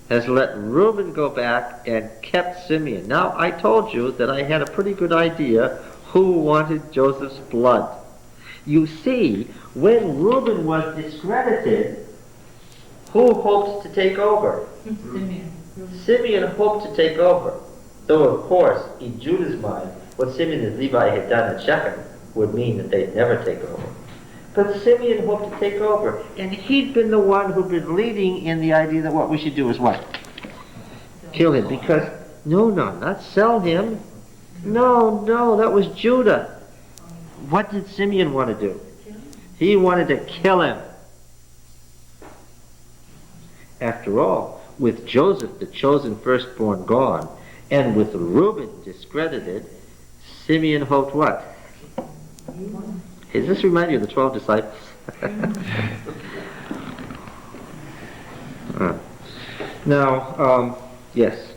Has let Reuben go back and kept Simeon. Now, I told you that I had a pretty good idea who wanted Joseph's blood. You see, when Reuben was discredited, who hoped to take over? Simeon. Simeon hoped to take over. Though, of course, in Judah's mind, what Simeon and Levi had done in Shechem would mean that they'd never take over. But Simeon hoped to take over, and he'd been the one who'd been leading in the idea that what we should do is what? Kill him, because, no, not sell him. No, that was Judah. What did Simeon want to do? He wanted to kill him. After all, with Joseph, the chosen firstborn, gone, and with Reuben discredited, Simeon hoped what? Does this remind you of the 12 disciples? Now, yes.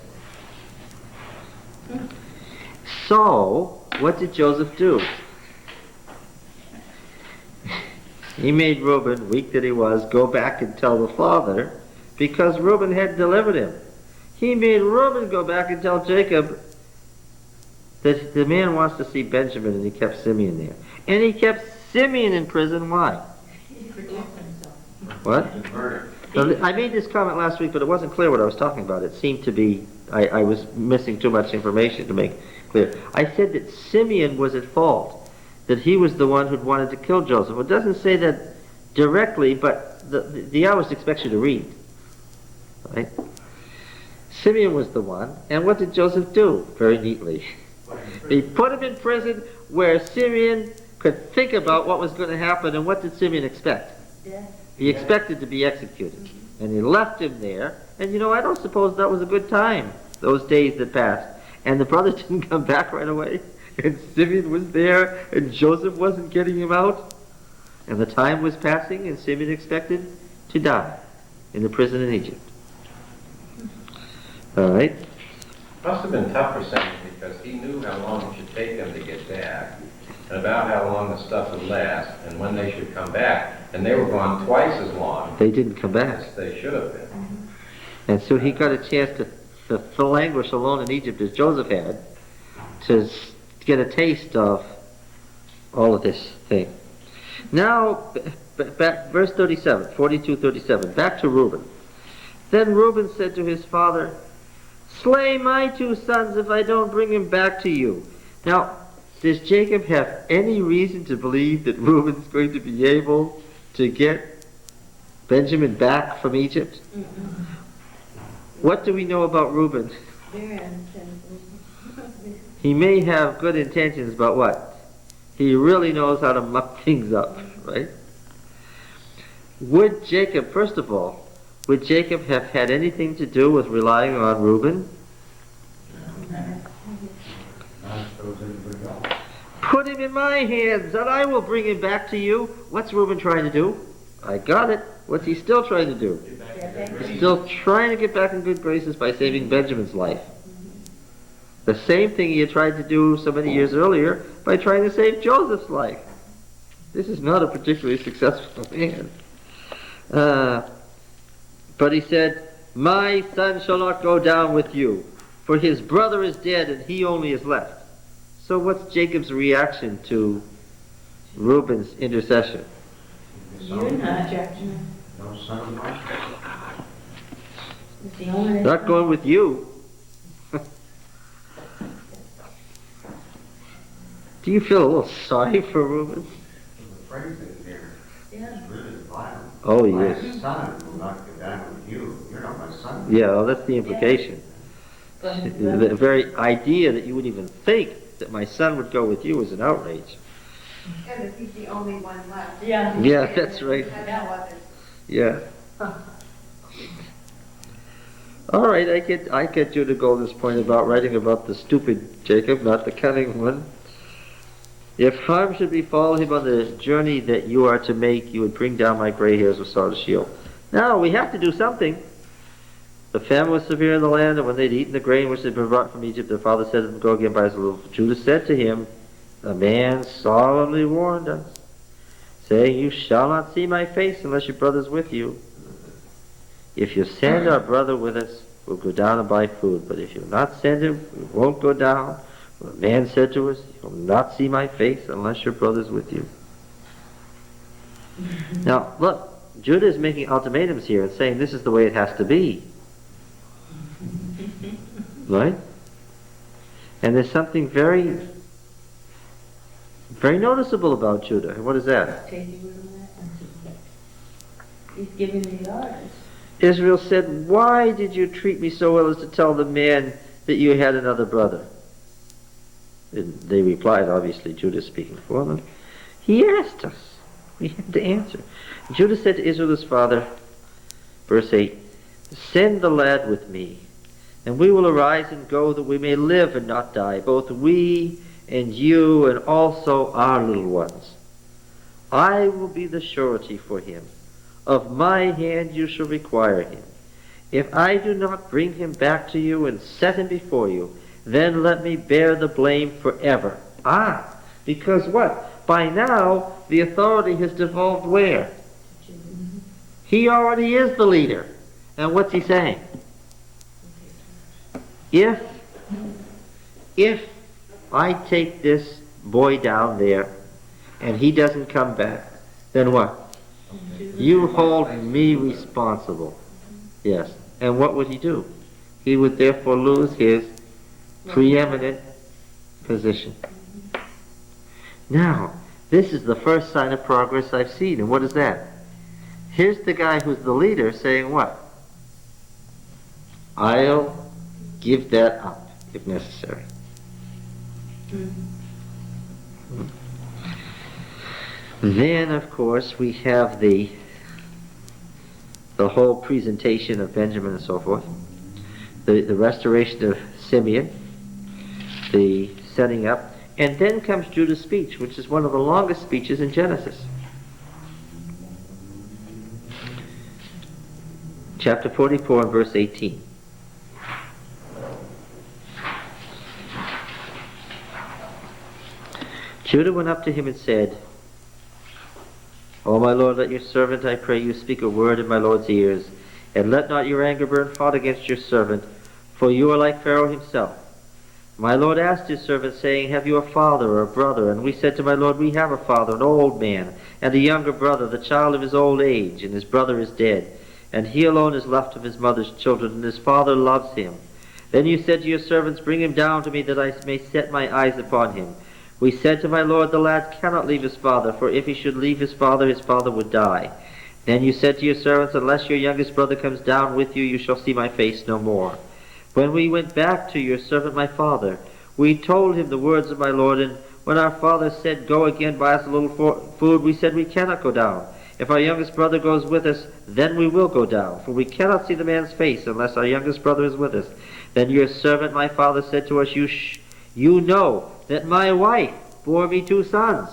So, what did Joseph do? He made Reuben, weak that he was, go back and tell the father, because Reuben had delivered him. He made Reuben go back and tell Jacob that the man wants to see Benjamin, and he kept Simeon there. And he kept Simeon in prison. Why? What? I made this comment last week, but it wasn't clear what I was talking about. It seemed to be, I was missing too much information to make clear. I said that Simeon was at fault, that he was the one who'd wanted to kill Joseph. It doesn't say that directly, but the Yahwist expects you to read. Right? Simeon was the one, and what did Joseph do? Very neatly. He put him in prison where Simeon could think about what was going to happen, and what did Simeon expect? He expected to be executed. And he left him there, and I don't suppose that was a good time, those days that passed. And the brothers didn't come back right away, and Simeon was there, and Joseph wasn't getting him out. And the time was passing, and Simeon expected to die in the prison in Egypt. All right? Must have been tough for Simeon because he knew how long it should take them to get back, and about how long the stuff would last, and when they should come back. And they were gone twice as long They didn't come back. as they should have been. And so he got a chance to languish alone in Egypt as Joseph had, to get a taste of all of this thing. Now, back, verse 37, 42:37, back to Reuben. Then Reuben said to his father, slay my 2 sons if I don't bring him back to you. Now, does Jacob have any reason to believe that Reuben's going to be able to get Benjamin back from Egypt? What do we know about Reuben? Very understandable. He may have good intentions, but what? He really knows how to muck things up, right? Would Jacob, first of all, would Jacob have had anything to do with relying on Reuben? I suppose anybody else. Put him in my hands, and I will bring him back to you. What's Reuben trying to do? I got it. What's he still trying to do? Still trying to get back in good graces by saving Benjamin's life. The same thing he had tried to do so many years earlier by trying to save Joseph's life. This is not a particularly successful man. But he said, my son shall not go down with you, for his brother is dead and he only is left. So what's Jacob's reaction to Reuben's intercession? You're not. No son of mine. It's the only. Not going with you. Do you feel a little sorry for Reuben? The phrase is here. Yeah. It's really violent. Oh, My yes. son will not go down with you. You're not my son. Yeah, well, that's the implication. But, The very idea that you would even think that my son would go with you is an outrage. And if he's the only one left. yeah. Yeah, that's right. Has no others. Yeah. All right, I get you to go this point about writing about the stupid Jacob, not the cunning one. If harm should befall him on the journey that you are to make, you would bring down my gray hairs with sword and shield. Now, we have to do something. The famine was severe in the land, and when they'd eaten the grain which had been brought from Egypt, their father said to them, go again buy us a little. Judah said to him, the man solemnly warned us, saying, you shall not see my face unless your brother's with you. If you send our brother with us, we'll go down and buy food. But if you not send him, we won't go down. The man said to us, you'll not see my face unless your brother's with you. Now, look, Judah is making ultimatums here and saying this is the way it has to be. Right? And there's something very, very noticeable about Judah. And what is that? He's giving the orders. Israel said, why did you treat me so well as to tell the man that you had another brother? And they replied, obviously Judah speaking for them, he asked us. We had to answer. Judah said to Israel his father, verse 8, send the lad with me, and we will arise and go that we may live and not die, both we and you and also our little ones. I will be the surety for him. Of my hand you shall require him. If I do not bring him back to you and set him before you, then let me bear the blame forever. Because what? By now, the authority has devolved where? He already is the leader. And what's he saying? If I take this boy down there and he doesn't come back, then what? You hold me responsible. Yes. And what would he do? He would therefore lose his preeminent position. Now, this is the first sign of progress I've seen. And what is that? Here's the guy who's the leader saying what? I'll give that up if necessary. Then, of course, we have the whole presentation of Benjamin and so forth. The restoration of Simeon. The setting up. And then comes Judah's speech, which is one of the longest speeches in Genesis. Chapter 44 and verse 18. Judah went up to him and said, O my Lord, let your servant, I pray you, speak a word in my Lord's ears, and let not your anger burn hot against your servant, for you are like Pharaoh himself. My Lord asked his servant, saying, have you a father or a brother? And we said to my Lord, we have a father, an old man, and a younger brother, the child of his old age, and his brother is dead. And he alone is left of his mother's children, and his father loves him. Then you said to your servants, bring him down to me, that I may set my eyes upon him. We said to my Lord, the lad cannot leave his father, for if he should leave his father would die. Then you said to your servants, unless your youngest brother comes down with you, you shall see my face no more. When we went back to your servant my father, we told him the words of my lord, and when our father said, go again, buy us a little food, we said, we cannot go down. If our youngest brother goes with us, then we will go down, for we cannot see the man's face unless our youngest brother is with us. Then your servant my father said to us, you know that my wife bore me 2 sons.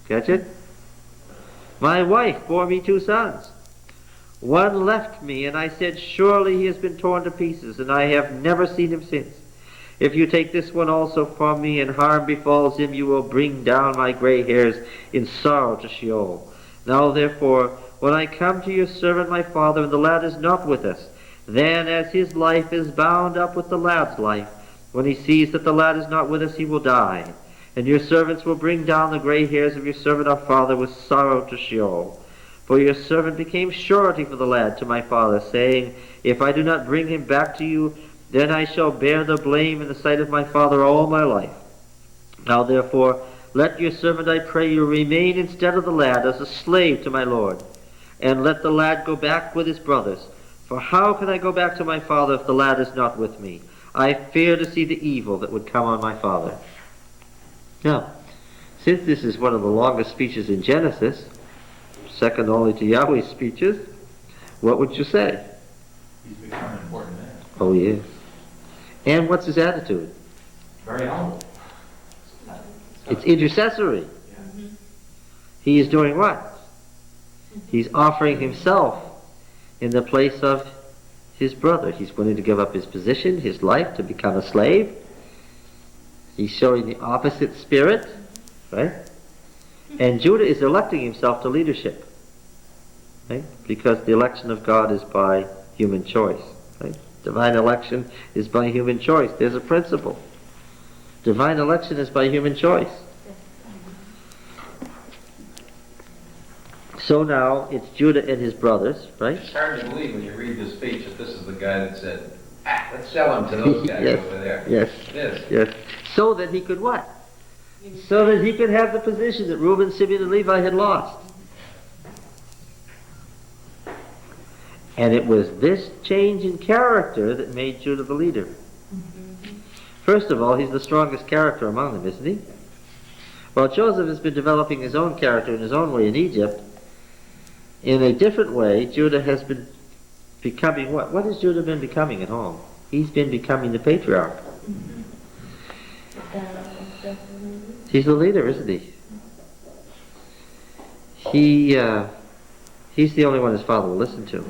Catch it? My wife bore me 2 sons. One left me, and I said, surely he has been torn to pieces, and I have never seen him since. If you take this one also from me, and harm befalls him, you will bring down my gray hairs in sorrow to Sheol. Now therefore, when I come to your servant my father, and the lad is not with us, then as his life is bound up with the lad's life, when he sees that the lad is not with us, he will die. And your servants will bring down the gray hairs of your servant our father with sorrow to Sheol. For your servant became surety for the lad to my father, saying, if I do not bring him back to you, then I shall bear the blame in the sight of my father all my life. Now therefore, let your servant, I pray you, remain instead of the lad as a slave to my lord, and let the lad go back with his brothers. For how can I go back to my father if the lad is not with me? I fear to see the evil that would come on my father. Now, since this is one of the longest speeches in Genesis, second only to Yahweh's speeches, what would you say? He's become an important man. Oh, yes. And what's his attitude? Very humble. It's intercessory. He is doing what? He's offering himself in the place of his brother. He's willing to give up his position, his life, to become a slave. He's showing the opposite spirit, right? And Judah is electing himself to leadership, right? Because the election of God is by human choice, right? Divine election is by human choice. There's a principle. Divine election is by human choice. So now it's Judah and his brothers, right? It's hard to believe when you read this speech that this is the guy that said, let's sell him to those guys Yes, over there. yes, Yes. yes. So that he could what? So that he could have the position that Reuben, Simeon, and Levi had lost. And it was this change in character that made Judah the leader. First of all, he's the strongest character among them, isn't he? While Joseph has been developing his own character in his own way in Egypt, in a different way, Judah has been becoming what? What has Judah been becoming at home? He's been becoming the patriarch. He's the leader, isn't he? He's the only one his father will listen to.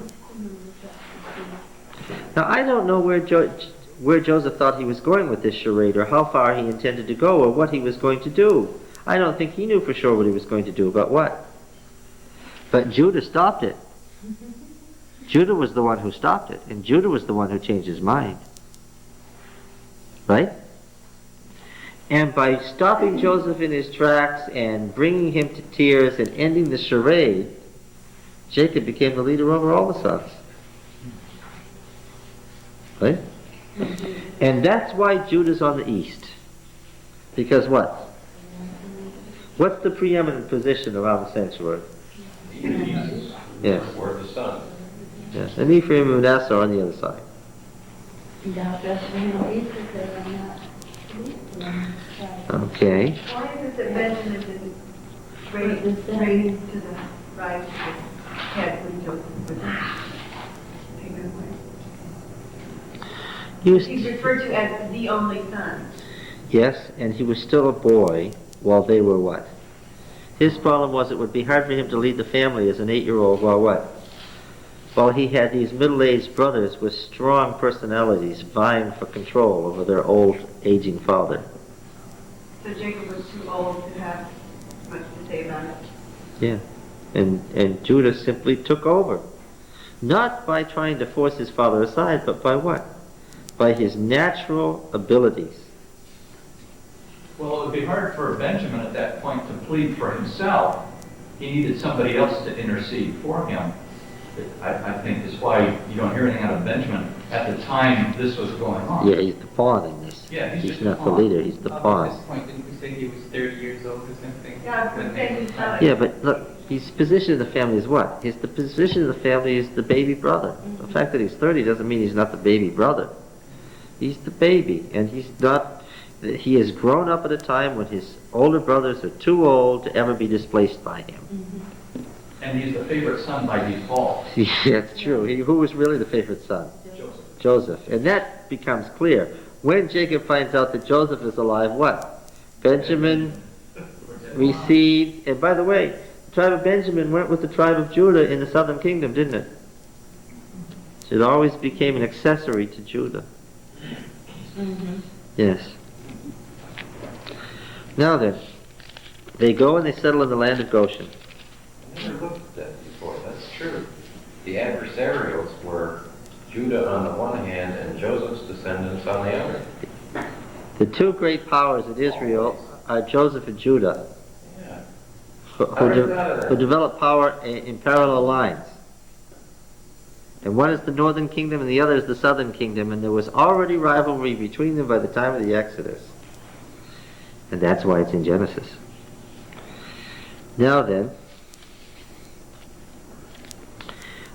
Now, I don't know where Joseph thought he was going with this charade, or how far he intended to go, or what he was going to do. I don't think he knew for sure what he was going to do, but what? But Judah stopped it. Judah was the one who stopped it, and Judah was the one who changed his mind. Right? And by stopping Joseph in his tracks and bringing him to tears and ending the charade, Jacob became the leader over all the sons. Right? And that's why Judah's on the east. Because what? What's the preeminent position around the sanctuary? Yes. Or the son. Yes. And Ephraim and Manasseh are on the other side. Okay. Why is it that Benjamin didn't raise to the right of the head when Joseph was taken away? He's referred to as the only son. Yes, and he was still a boy while they were what? His problem was it would be hard for him to lead the family as an 8-year-old while what? While he had these middle-aged brothers with strong personalities vying for control over their old, aging father. So Jacob was too old to have much to say about it. Yeah. And Judah simply took over. Not by trying to force his father aside, but by what? By his natural abilities. Well, it would be hard for Benjamin at that point to plead for himself. He needed somebody else to intercede for him. I think is why you don't hear anything out of Benjamin at the time this was going on. Yeah, he's the pawn in this. Yeah, He's just not a the pawn. leader, he's the At pawn. this point, didn't we say he was 30 years old or something? Yeah, When but they- then he's not. Yeah, but look, his position in the family is what? The position of the family is the baby brother. The fact that he's 30 doesn't mean he's not the baby brother. He's the baby, and he has grown up at a time when his older brothers are too old to ever be displaced by him. And he's the favorite son by default. Yeah, that's true. Who was really the favorite son? Joseph. Joseph. And that becomes clear. When Jacob finds out that Joseph is alive, what? Benjamin received, and by the way, the tribe of Benjamin went with the tribe of Judah in the southern kingdom, didn't it? So it always became an accessory to Judah. Yes. Now then, they go and they settle in the land of Goshen. I never looked at that before, that's true. The adversarials were Judah on the one hand and Joseph's descendants on the other. The two great powers in Israel are Joseph and Judah, Yeah. who develop power in parallel lines. And one is the northern kingdom and the other is the southern kingdom, and there was already rivalry between them by the time of the Exodus. And that's why it's in Genesis. Now then,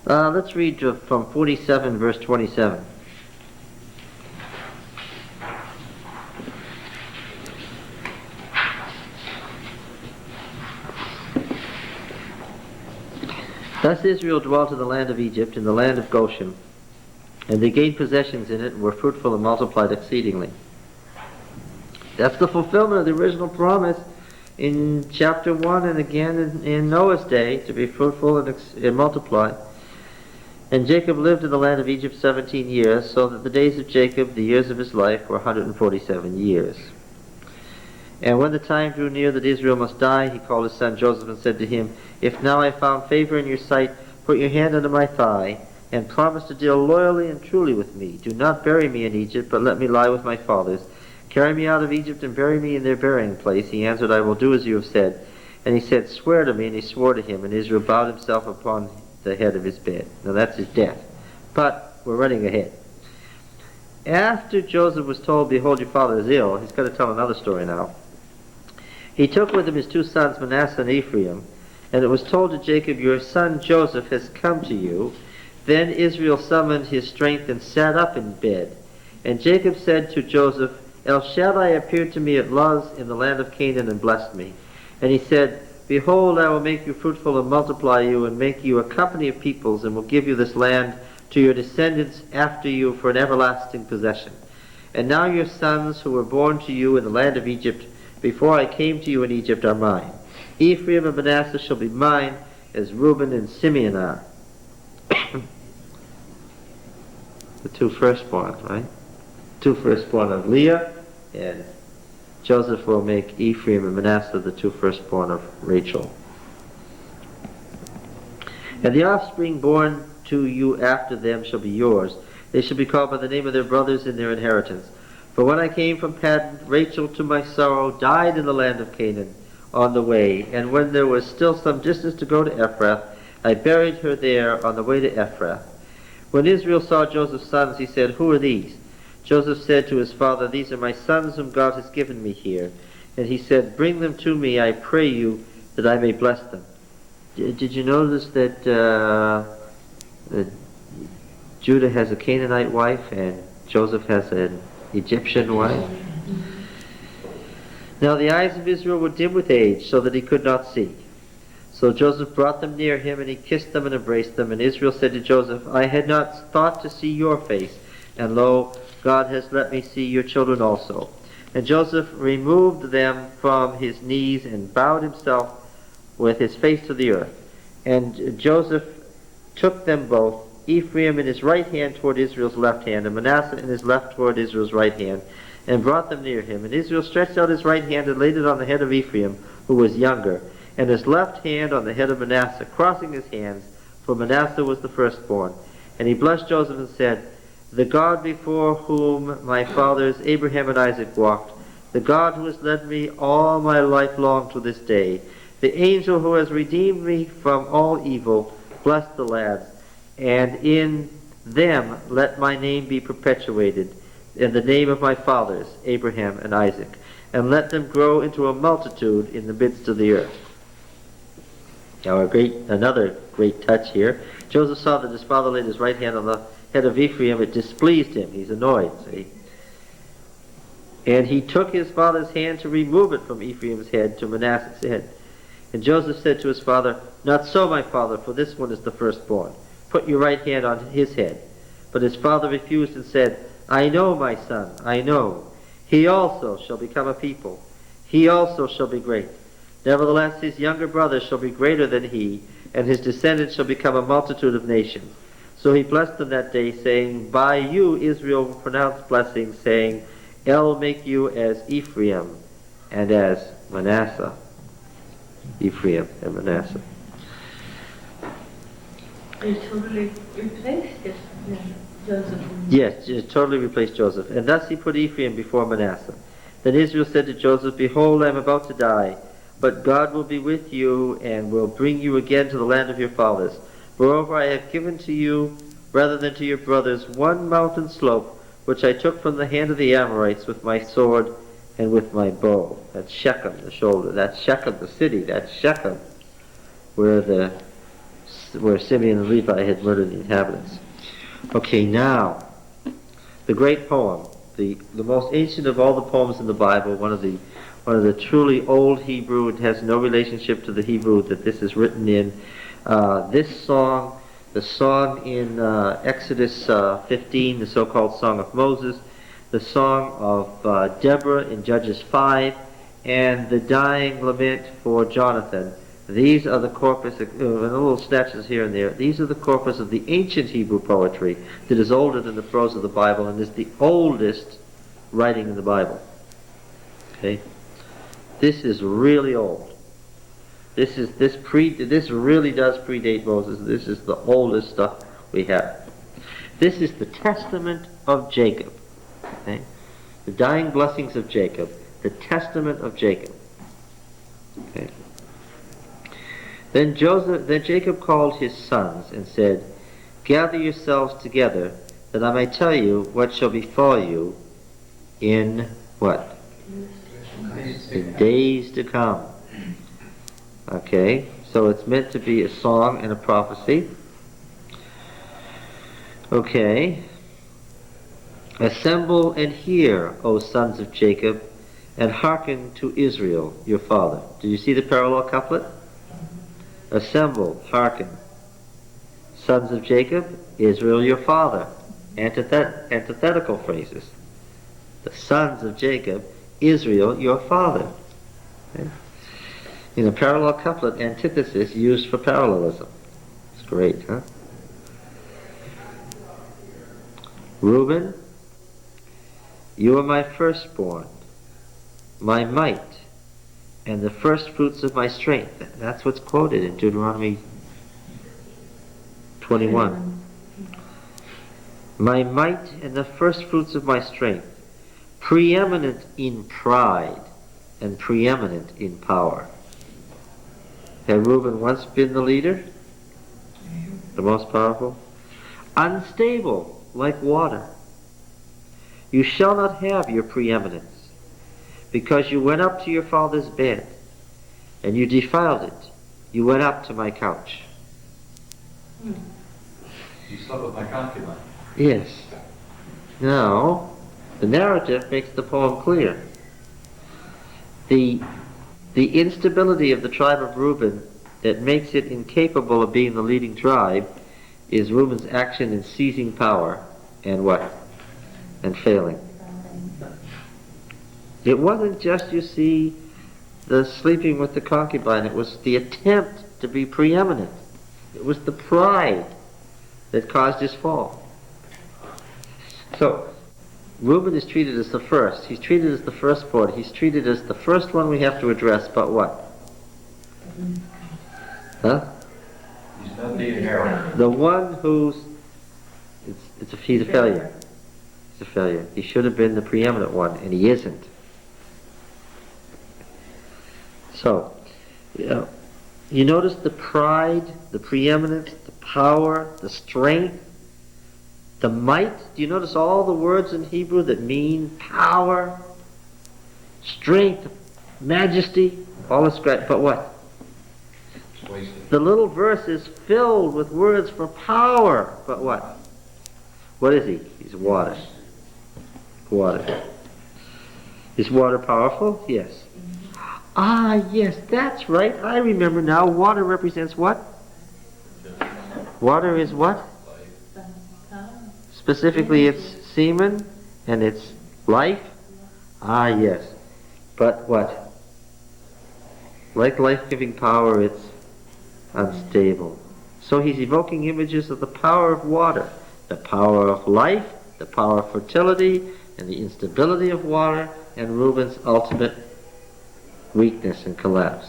let's read from 47 verse 27. Thus Israel dwelt in the land of Egypt, in the land of Goshen, and they gained possessions in it, and were fruitful and multiplied exceedingly. That's the fulfillment of the original promise in chapter 1 and again in Noah's day, to be fruitful and multiply. And Jacob lived in the land of Egypt 17 years, so that the days of Jacob, the years of his life, were 147 years. And when the time drew near that Israel must die, he called his son Joseph and said to him, If now I found favor in your sight, put your hand under my thigh, and promise to deal loyally and truly with me. Do not bury me in Egypt, but let me lie with my fathers. Carry me out of Egypt and bury me in their burying place. He answered, I will do as you have said. And he said, Swear to me. And he swore to him, and Israel bowed himself upon the head of his bed. Now that's his death. But we're running ahead. After Joseph was told, Behold, your father is ill, he's going to tell another story now. He took with him his two sons, Manasseh and Ephraim, and it was told to Jacob, Your son Joseph has come to you. Then Israel summoned his strength and sat up in bed. And Jacob said to Joseph, El Shaddai appeared to me at Luz in the land of Canaan and blessed me. And he said, Behold, I will make you fruitful and multiply you, and make you a company of peoples, and will give you this land to your descendants after you for an everlasting possession. And now your sons who were born to you in the land of Egypt, before I came to you in Egypt, are mine. Ephraim and Manasseh shall be mine, as Reuben and Simeon are. The two firstborn, right? Two firstborn of Leah, and Joseph will make Ephraim and Manasseh the two firstborn of Rachel. And the offspring born to you after them shall be yours. They shall be called by the name of their brothers in their inheritance. For when I came from Paddan, Rachel to my sorrow died in the land of Canaan on the way. And when there was still some distance to go to Ephrath, I buried her there on the way to Ephrath. When Israel saw Joseph's sons, he said, Who are these? Joseph said to his father, These are my sons whom God has given me here. And he said, Bring them to me, I pray you, that I may bless them. Did you notice that Judah has a Canaanite wife and Joseph has an Egyptian wife? Now the eyes of Israel were dim with age, so that he could not see. So Joseph brought them near him, and he kissed them and embraced them. And Israel said to Joseph, I had not thought to see your face, and lo, God has let me see your children also. And Joseph removed them from his knees and bowed himself with his face to the earth. And Joseph took them both, Ephraim in his right hand toward Israel's left hand, and Manasseh in his left toward Israel's right hand, and brought them near him. And Israel stretched out his right hand and laid it on the head of Ephraim, who was younger, and his left hand on the head of Manasseh, crossing his hands, for Manasseh was the firstborn. And he blessed Joseph and said, The God before whom my fathers Abraham and Isaac walked, the God who has led me all my life long to this day, the angel who has redeemed me from all evil, bless the lads. and in them let my name be perpetuated, and the name of my fathers, Abraham and Isaac, and let them grow into a multitude in the midst of the earth. Now another great touch here. Joseph saw that his father laid his right hand on the head of Ephraim. It displeased him. He's annoyed, see? And he took his father's hand to remove it from Ephraim's head to Manasseh's head. And Joseph said to his father, "Not so, my father, for this one is the firstborn. Put your right hand on his head." But his father refused and said, "I know, my son, I know. He also shall become a people. He also shall be great. Nevertheless, his younger brother shall be greater than he, and his descendants shall become a multitude of nations." So he blessed them that day, saying, "By you Israel will pronounce blessing, saying, El make you as Ephraim and as Manasseh." Ephraim and Manasseh. They totally replaced it, Joseph. Yes, just totally replaced Joseph. And thus he put Ephraim before Manasseh. Then Israel said to Joseph, "Behold, I am about to die, but God will be with you and will bring you again to the land of your fathers. Moreover, I have given to you, rather than to your brothers, one mountain slope, which I took from the hand of the Amorites with my sword and with my bow." That's Shechem, the shoulder. That's Shechem, the city. That's Shechem, where Simeon and Levi had murdered the inhabitants. Okay, now, the great poem, the most ancient of all the poems in the Bible, one of the truly old Hebrew. It has no relationship to the Hebrew that this is written in. This song, the song in Exodus 15, the so-called Song of Moses, the song of Deborah in Judges 5, and the dying lament for Jonathan. These are the corpus, and little snatches here and there, these are the corpus of the ancient Hebrew poetry that is older than the prose of the Bible and is the oldest writing in the Bible. Okay? This is really old. This really does predate Moses. This is the oldest stuff we have. This is the testament of Jacob. Okay? The dying blessings of Jacob. The testament of Jacob. Okay? Then Jacob called his sons and said, "Gather yourselves together, that I may tell you what shall befall you in" what? "In days to come." Okay, so it's meant to be a song and a prophecy. Okay. "Assemble and hear, O sons of Jacob, and hearken to Israel, your father." Do you see the parallel couplet? Assemble, hearken. Sons of Jacob, Israel, your father. Antithetical phrases. The sons of Jacob, Israel, your father. Okay. In a parallel couplet, antithesis used for parallelism. It's great, huh? "Reuben, you are my firstborn, my might, and the first fruits of my strength." That's what's quoted in Deuteronomy 21. "My might and the first fruits of my strength, preeminent in pride and preeminent in power." Had Reuben once been the leader? The most powerful? "Unstable like water. You shall not have your preeminence, because you went up to your father's bed, and you defiled it. You went up to my couch." You slept with my concubine. Yes. Now, the narrative makes the poem clear. The instability of the tribe of Reuben that makes it incapable of being the leading tribe is Reuben's action in seizing power and what? And failing. It wasn't just, you see, the sleeping with the concubine. It was the attempt to be preeminent. It was the pride that caused his fall. So, Reuben is treated as the first. He's treated as the firstborn. He's treated as the first one we have to address, but what? Huh? He's not the inheritor. The one who's... he's a failure. He's a failure. He should have been the preeminent one, and he isn't. So, You notice the pride, the preeminence, the power, the strength, the might. Do you notice all the words in Hebrew that mean power, strength, majesty, all this great, but what? It's wasted. The little verse is filled with words for power, but what? What is he? He's water. Water. Is water powerful? Yes. Ah, yes, that's right. I remember now. Water represents what? Water is what? Specifically, it's semen and it's life. Ah, yes. But what? Like life-giving power, it's unstable. So he's evoking images of the power of water, the power of life, the power of fertility, and the instability of water, and Reuben's ultimate weakness and collapse.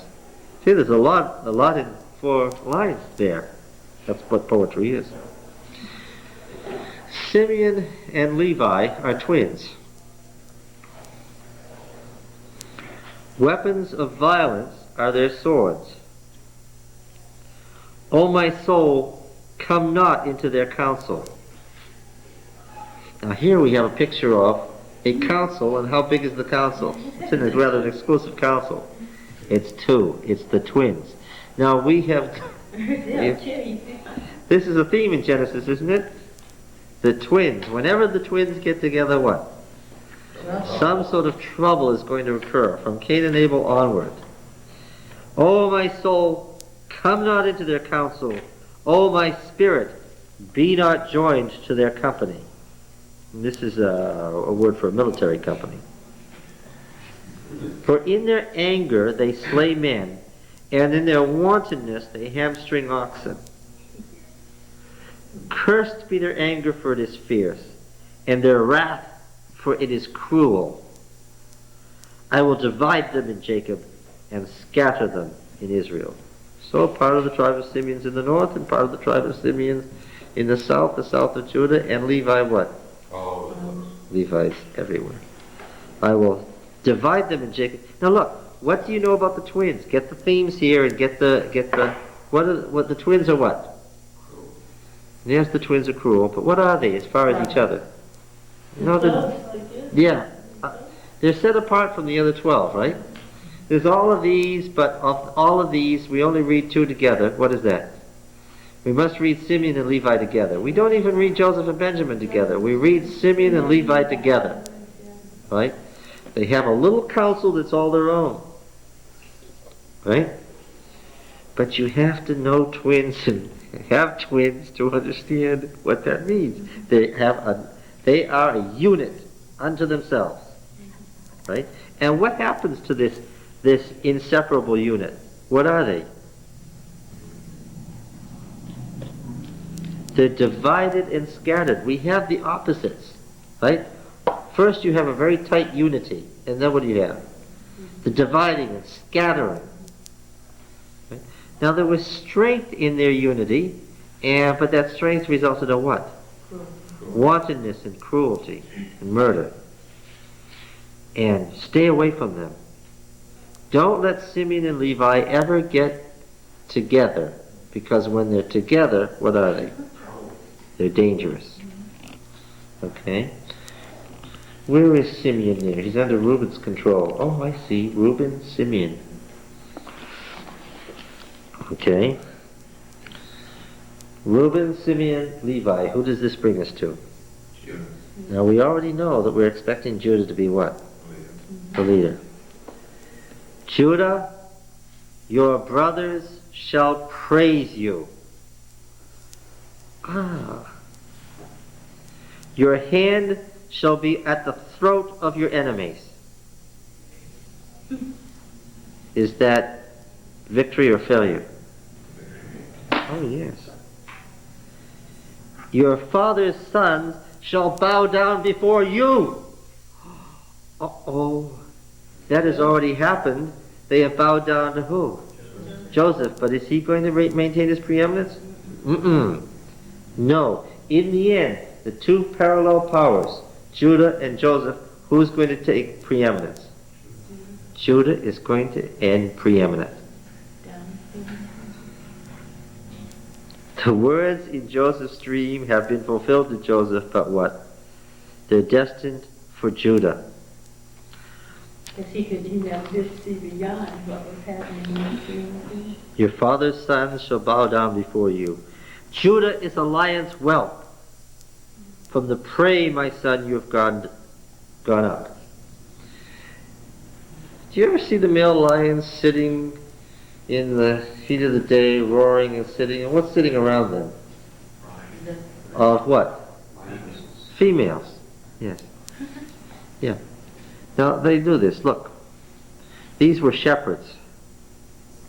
See, there's a lot in 4 lines there. That's what poetry is. Simeon and Levi are twins. Weapons of violence are their swords. O my soul, come not into their counsel. Now here we have a picture of a council, and how big is the council? It's in a rather exclusive council. It's 2. It's the twins. Now we have... This is a theme in Genesis, isn't it? The twins. Whenever the twins get together, what? Some sort of trouble is going to occur from Cain and Abel onward. O my soul, come not into their counsel. O my spirit, be not joined to their company. And this is a word for a military company. For in their anger they slay men, and in their wantonness they hamstring oxen. Cursed be their anger, for it is fierce, and their wrath, for it is cruel. I will divide them in Jacob and scatter them in Israel. So part of the tribe of Simeon's in the north, and part of the tribe of Simeon's in the south of Judah, and Levi what? Oh, Levi's everywhere. I will divide them in Jacob. Now look, what do you know about the twins? Get the themes here and get the what the twins are what? Yes, the twins are cruel, but what are they as far as each other? No, yeah, they're set apart from the other 12, right? There's all of these, but of all of these, we only read 2 together. What is that? We must read Simeon and Levi together. We don't even read Joseph and Benjamin together. We read Simeon and Levi together, right? They have a little council that's all their own, right? But you have to know twins and have twins to understand what that means. They are a unit unto themselves, right? And what happens to this inseparable unit? What are they? They're divided and scattered. We have the opposites, right? First you have a very tight unity, and then what do you have? The dividing and scattering. Right? Now there was strength in their unity, but that strength resulted in what? Wantonness and cruelty and murder. And stay away from them. Don't let Simeon and Levi ever get together, because when they're together, what are they? They're dangerous. Okay? Where is Simeon there? He's under Reuben's control. Oh, I see. Reuben, Simeon. Okay. Reuben, Simeon, Levi. Who does this bring us to? Judah. Now we already know that we're expecting Judah to be what? The leader. Judah, your brothers shall praise you. Your hand shall be at the throat of your enemies. Is that victory or failure? Oh, yes. Your father's sons shall bow down before you. Uh-oh. That has already happened. They have bowed down to who? Joseph. But is he going to maintain his preeminence? No. In the end, the 2 parallel powers, Judah and Joseph, who's going to take preeminence? Judah is going to end preeminent. The words in Joseph's dream have been fulfilled to Joseph, but what? They're destined for Judah. Because he just see beyond what was happening in the dream. Your father's sons shall bow down before you. Judah is a lion's whelp. From the prey, my son, you have gone up. Do you ever see the male lions sitting in the heat of the day, roaring and sitting? And what's sitting around them? Of what? Females. Yes. Yeah. Now, they do this. Look. These were shepherds.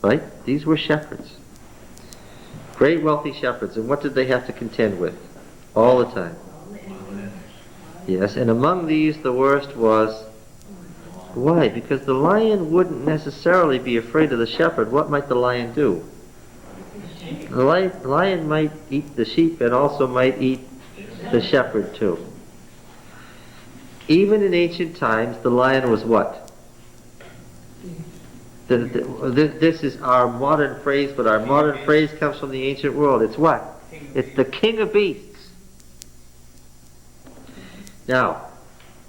Right? These were shepherds. Great wealthy shepherds. And what did they have to contend with? All the time. Yes, and among these the worst was... Why? Because the lion wouldn't necessarily be afraid of the shepherd. What might the lion do? The lion might eat the sheep and also might eat the shepherd too. Even in ancient times, the lion was what? This is our modern phrase, but our modern phrase comes from the ancient world. It's what? It's the king of beasts. Now,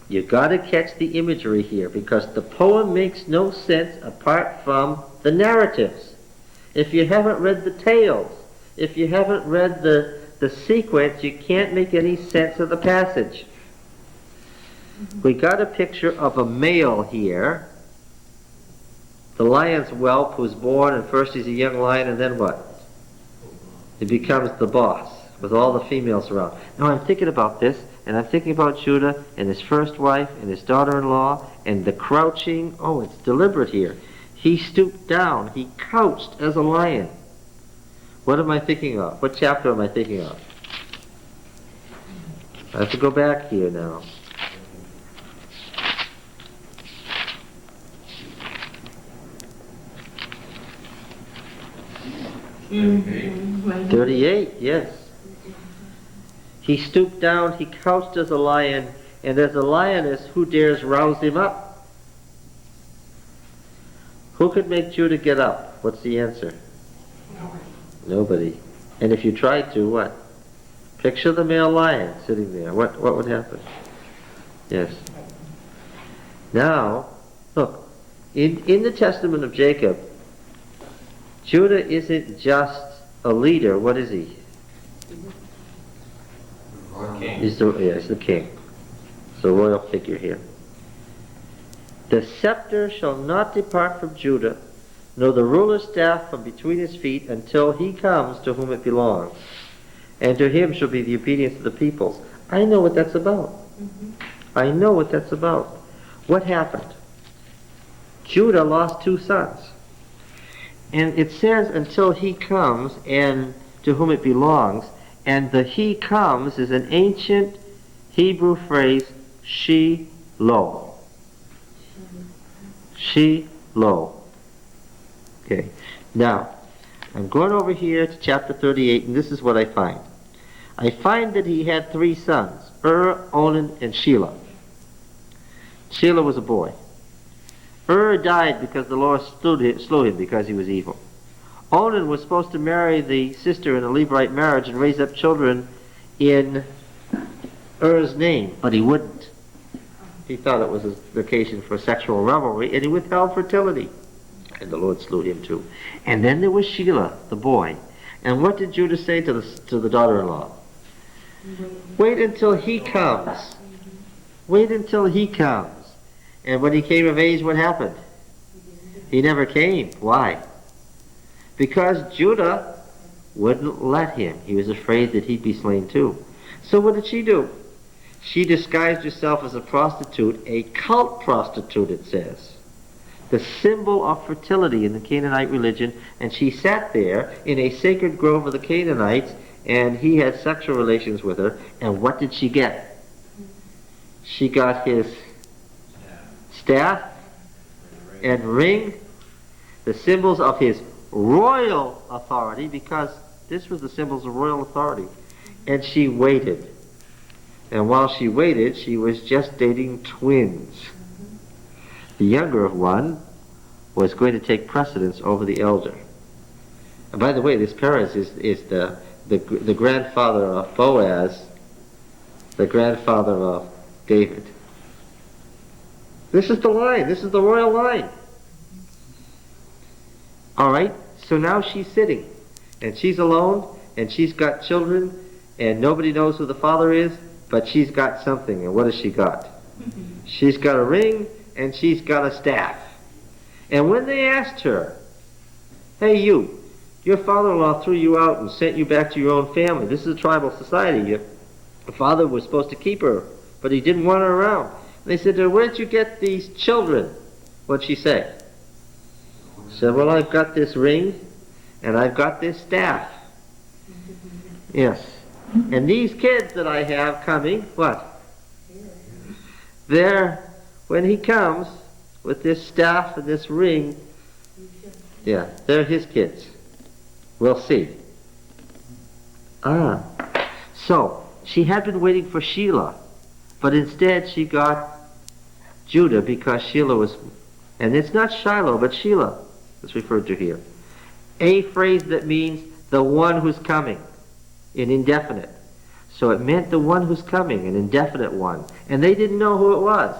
you got to catch the imagery here, because the poem makes no sense apart from the narratives. If you haven't read the tales, if you haven't read the sequence, you can't make any sense of the passage. We got a picture of a male here, the lion's whelp, who's born, and first he's a young lion, and then what? He becomes the boss with all the females around. Now I'm thinking about this, and I'm thinking about Judah and his first wife and his daughter-in-law and the crouching. Oh, it's deliberate here. He stooped down. He couched as a lion. What am I thinking of? What chapter am I thinking of? I have to go back here now. Mm-hmm. 38, yes. He stooped down, he couched as a lion, and as a lioness, who dares rouse him up? Who could make Judah get up? What's the answer? Nobody. And if you tried to, what? Picture the male lion sitting there. What would happen? Yes. Now, look, in the testament of Jacob, Judah isn't just a leader. What is he? He's the king. It's a royal figure here. The scepter shall not depart from Judah, nor the ruler's staff from between his feet, until he comes to whom it belongs. And to him shall be the obedience of the peoples. I know what that's about. I know what that's about. What happened? Judah lost 2 sons. And it says, until he comes, and to whom it belongs. And the he comes is an ancient Hebrew phrase, she-lo. She-lo. Okay. Now, I'm going over here to chapter 38, and this is what I find. I find that he had 3 sons, Onan, and Shelah. Shelah was a boy. Died because the Lord slew him because he was evil. Onan was supposed to marry the sister in a Levite marriage and raise up children in Er's name, but he wouldn't. He thought it was the occasion for sexual revelry, and he withheld fertility. And the Lord slew him too. And then there was Shelah, the boy. And what did Judah say to the daughter-in-law? Wait until he comes. Wait until he comes. And when he came of age, what happened? He never came. Why? Because Judah wouldn't let him. He was afraid that he'd be slain too. So what did she do? She disguised herself as a prostitute, a cult prostitute, it says. The symbol of fertility in the Canaanite religion, and she sat there in a sacred grove of the Canaanites, and he had sexual relations with her, and what did she get? She got his staff and ring, the symbols of his royal authority, because this was the symbols of royal authority. And she waited. And while she waited, she was just dating twins. The younger of one was going to take precedence over the elder. And by the way, this Perez is the the grandfather of Boaz, the grandfather of David. This is the line. This is the royal line. All right? So now she's sitting, and she's alone, and she's got children, and nobody knows who the father is, but she's got something. And what has she got? She's got a ring, and she's got a staff. And when they asked her, hey, your father-in-law threw you out and sent you back to your own family. This is a tribal society. Your father was supposed to keep her, but he didn't want her around. And they said to her, where did you get these children? What'd she say? She said, well, I've got this ring, and I've got this staff. Yes. And these kids that I have coming, what? When he comes with this staff and this ring, yeah, they're his kids. We'll see. So she had been waiting for Sheila, but instead she got Judah because Sheila was, and it's not Shiloh, but Sheila is referred to here. A phrase that means the one who's coming, in indefinite. So it meant the one who's coming, an indefinite one. And they didn't know who it was,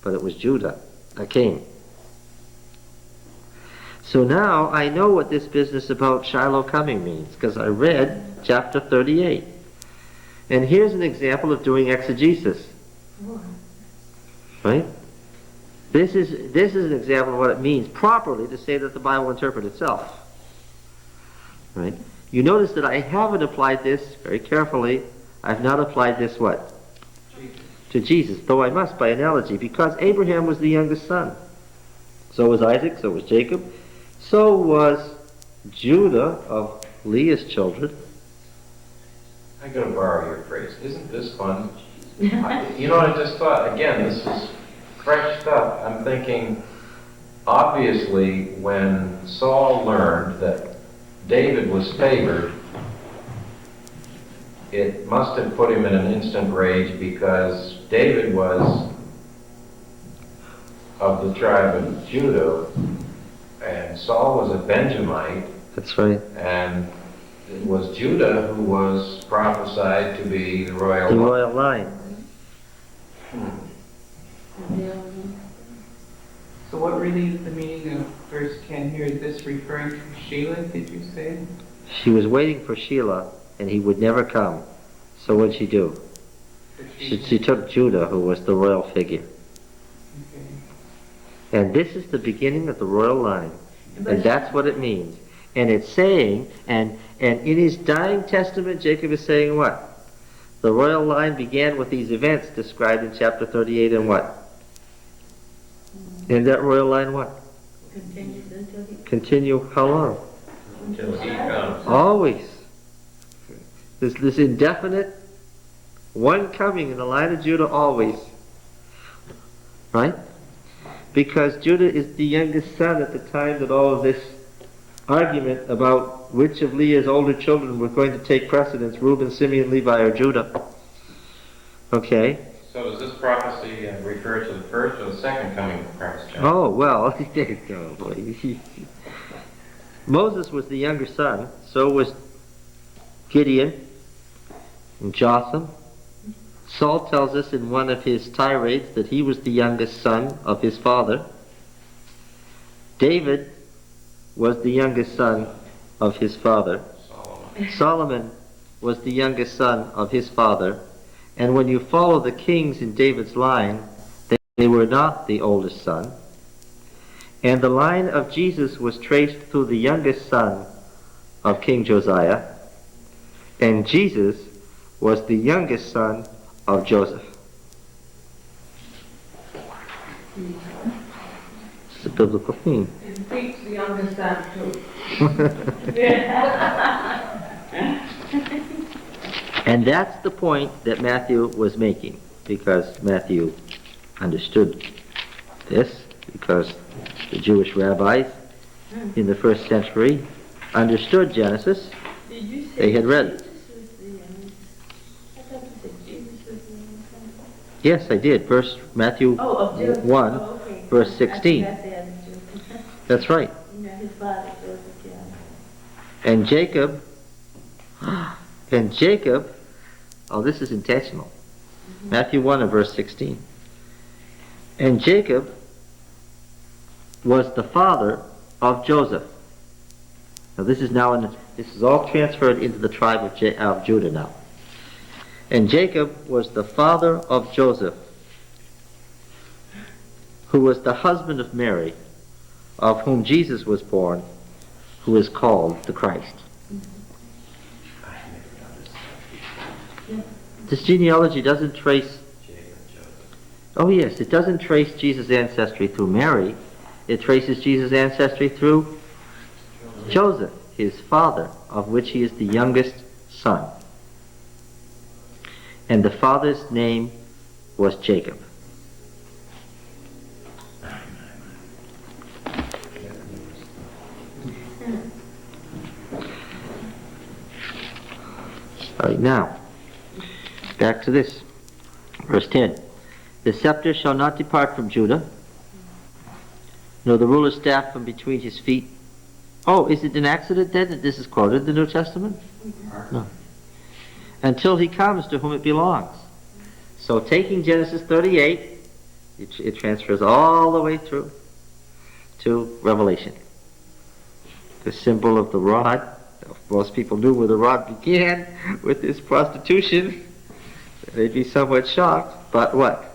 but it was Judah, a king. So now I know what this business about Shiloh coming means, because I read chapter 38. And here's an example of doing exegesis. Right? This is an example of what it means properly to say that the Bible interprets itself. Right? You notice that I haven't applied this very carefully. I've not applied this what? To Jesus, though I must by analogy, because Abraham was the youngest son. So was Isaac, so was Jacob. So was Judah of Leah's children. I'm going to borrow your phrase. Isn't this fun? You know, I just thought, again, this is fresh stuff. I'm thinking, obviously, when Saul learned that David was favored, it must have put him in an instant rage because David was of the tribe of Judah, and Saul was a Benjamite. That's right. And it was Judah who was prophesied to be the royal The line. royal line. So what really is the meaning of verse 10 here? Is this referring to Sheila, did you say? She was waiting for Sheila, and he would never come. So what'd she do? She took Judah, who was the royal figure. Okay. And this is the beginning of the royal line. And that's what it means. And it's saying, and in his dying testament, Jacob is saying what? The royal line began with these events described in chapter 38 and what? And that royal line what? Continues until he... Continue how long? Until he comes. Always. This indefinite one coming in the line of Judah always. Right? Because Judah is the youngest son at the time that all of this argument about which of Leah's older children were going to take precedence, Reuben, Simeon, Levi, or Judah. Okay? So does this prophecy refer to the first or the second coming of Christ, John? Oh, well, there you go, boy. Moses was the younger son, so was Gideon and Jotham. Saul tells us in one of his tirades that he was the youngest son of his father. David was the youngest son of his father. Solomon was the youngest son of his father. And when you follow the kings in David's line, they were not the oldest son. And the line of Jesus was traced through the youngest son of King Josiah. And Jesus was the youngest son of Joseph. It's a biblical theme. It speaks the youngest son too. And that's the point that Matthew was making, because Matthew understood this, because the Jewish rabbis in the first century understood Genesis. Did you say They had read it. Jesus was the youngest? I thought you said Jesus was the youngest son. Yes, I did. Matthew Oh, of Joseph. 1, Oh, okay. verse 16. I think I said Joseph. That's right. Yeah, his father Joseph, yeah. And Jacob And Jacob, oh, this is intentional. Matthew 1 and verse 16. And Jacob was the father of Joseph. Now this is all transferred into the tribe of Judah now. And Jacob was the father of Joseph, who was the husband of Mary, of whom Jesus was born, who is called the Christ. This genealogy doesn't trace... Oh yes, it doesn't trace Jesus' ancestry through Mary. It traces Jesus' ancestry through Joseph, his father, of which he is the youngest son. And the father's name was Jacob. All right, now, back to this. Verse 10. The scepter shall not depart from Judah, nor the ruler's staff from between his feet. Oh, is it an accident then that this is quoted in the New Testament? No. Until he comes to whom it belongs. So taking Genesis 38, it transfers all the way through to Revelation. The symbol of the rod. Most people knew where the rod began with this prostitution. They'd be somewhat shocked, but what?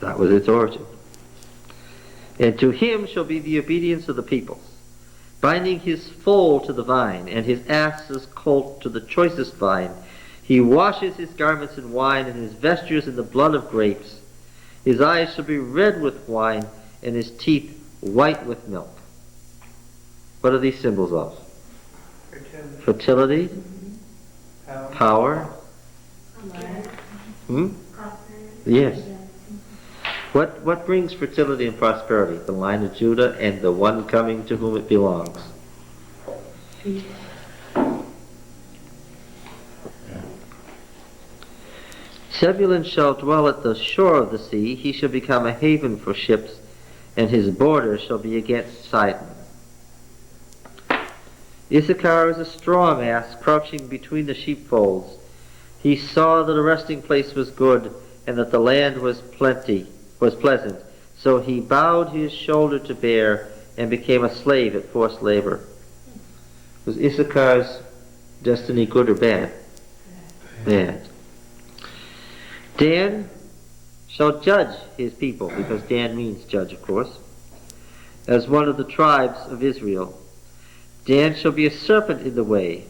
That was its origin. And to him shall be the obedience of the peoples, binding his foal to the vine, and his ass's colt to the choicest vine. He washes his garments in wine, and his vestures in the blood of grapes. His eyes shall be red with wine, and his teeth white with milk. What are these symbols of? Fertility, power. Yes. What brings fertility and prosperity? The line of Judah and the one coming to whom it belongs. Zebulun shall dwell at the shore of the sea. He shall become a haven for ships, and his border shall be against Sidon. Issachar is a strong ass crouching between the sheepfolds. He saw that a resting place was good, and that the land was pleasant. So he bowed his shoulder to bear, and became a slave at forced labor. Was Issachar's destiny good or bad? Bad. Dan shall judge his people, because Dan means judge, of course, as one of the tribes of Israel. Dan shall be a serpent in the way,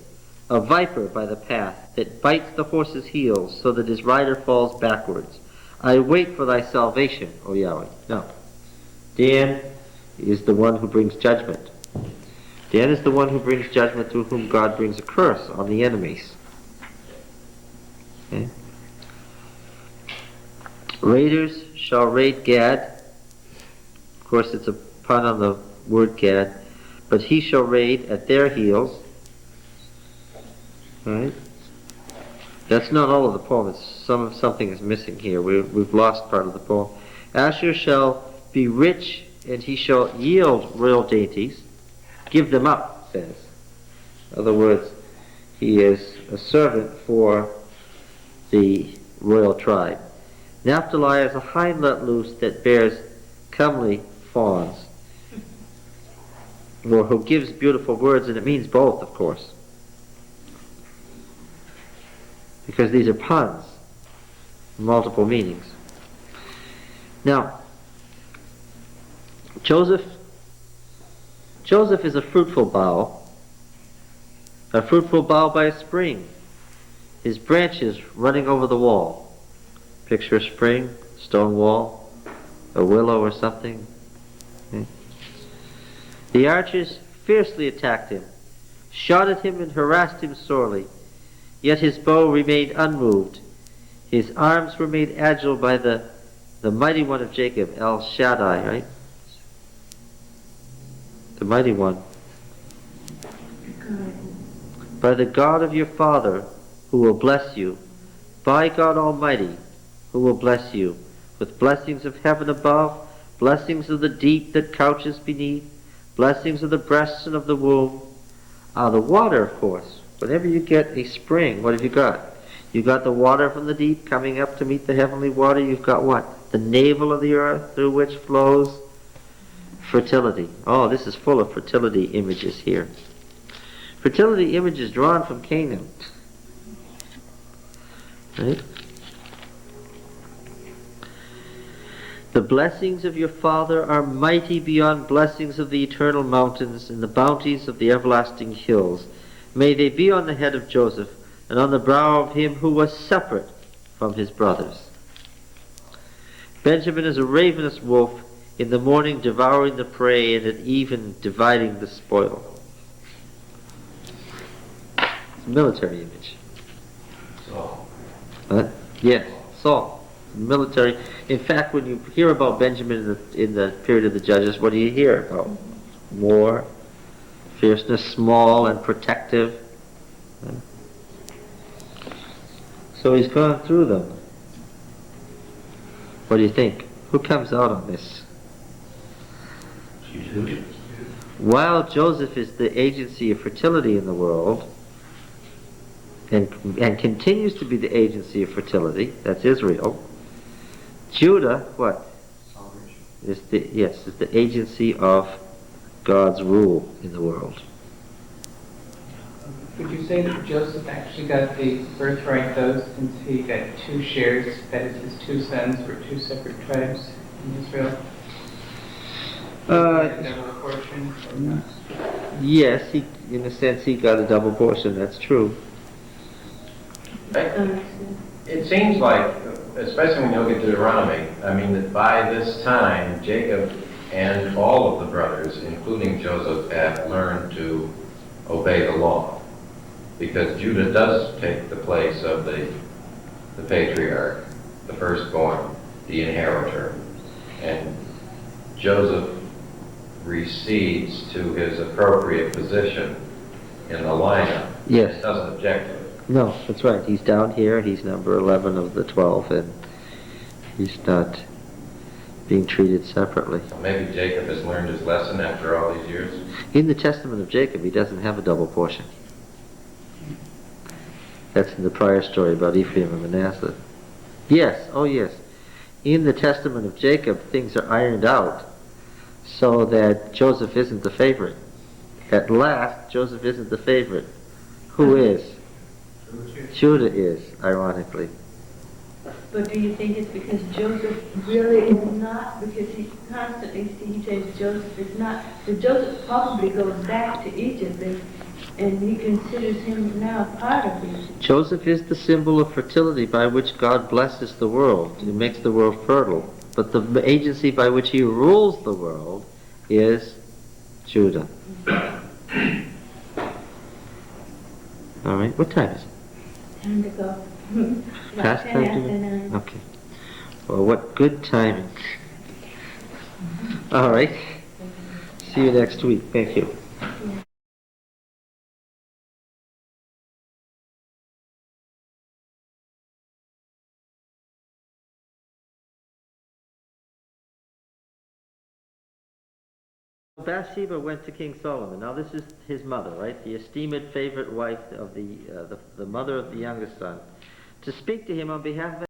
a viper by the path, that bites the horse's heels, so that his rider falls backwards. I wait for thy salvation, O Yahweh. No. Dan is the one who brings judgment. Dan is the one who brings judgment, through whom God brings a curse on the enemies. Okay? Raiders shall raid Gad. Of course, it's a pun on the word Gad. But he shall raid at their heels. Right? That's not all of the poem. It's something is missing here. We've lost part of the poem. Asher shall be rich, and he shall yield royal dainties. Give them up, it says. In other words, he is a servant for the royal tribe. Naphtali is a hind let loose that bears comely fawns. Or who gives beautiful words, and it means both, of course. Because these are puns, multiple meanings. Now, Joseph is a fruitful bough by a spring, his branches running over the wall. Picture a spring, stone wall, a willow or something. Okay. The archers fiercely attacked him, shot at him and harassed him sorely. Yet his bow remained unmoved. His arms were made agile by the mighty one of Jacob, El Shaddai, right? The mighty one. By the God of your father, who will bless you. By God Almighty, who will bless you. With blessings of heaven above, blessings of the deep that couches beneath, blessings of the breasts and of the womb. The water, of course. Whenever you get a spring, what have you got? You got the water from the deep coming up to meet the heavenly water. You've got what? The navel of the earth through which flows fertility. Oh, this is full of fertility images here. Fertility images drawn from Canaan. Right? The blessings of your father are mighty beyond blessings of the eternal mountains and the bounties of the everlasting hills. May they be on the head of Joseph and on the brow of him who was separate from his brothers. Benjamin is a ravenous wolf, in the morning devouring the prey and at even dividing the spoil. It's a military image. So, Yes, Saul. Military. In fact, when you hear about Benjamin in the period of the Judges, what do you hear about? War, fierceness, small and protective. So he's gone through them. What do you think? Who comes out on this? While Joseph is the agency of fertility in the world, and continues to be the agency of fertility, that's Israel, Judah, what? Is the agency of God's rule in the world. Would you say that Joseph actually got the birthright though, since he got 2 shares, that is, his 2 sons were 2 separate tribes in Israel? Double portion or not? Yes, in a sense he got a double portion, that's true. it seems like, especially when you look at Deuteronomy, I mean, that by this time, Jacob and all of the brothers, including Joseph, have learned to obey the law. Because Judah does take the place of the patriarch, the firstborn, the inheritor. And Joseph recedes to his appropriate position in the lineup. Yes. He doesn't object to it. No, that's right. He's down here. He's number 11 of the 12, and he's not being treated separately. Maybe Jacob has learned his lesson after all these years. In the Testament of Jacob, he doesn't have a double portion. That's in the prior story about Ephraim and Manasseh. Yes, oh yes. In the Testament of Jacob, things are ironed out so that Joseph isn't the favorite. At last, Joseph isn't the favorite. Who is? Judah is, ironically. But do you think it's because Joseph really is not? Because he constantly he says Joseph is not. So Joseph probably goes back to Egypt and he considers him now part of Egypt. Joseph is the symbol of fertility by which God blesses the world. He makes the world fertile. But the agency by which he rules the world is Judah. All right, what time is it? Time to go. Past time to go? 9:10. Okay. Well, what good timing. All right. See you next week. Thank you. Bathsheba went to King Solomon. Now this is his mother, right? The esteemed favorite wife of the mother of the youngest son, to speak to him on behalf of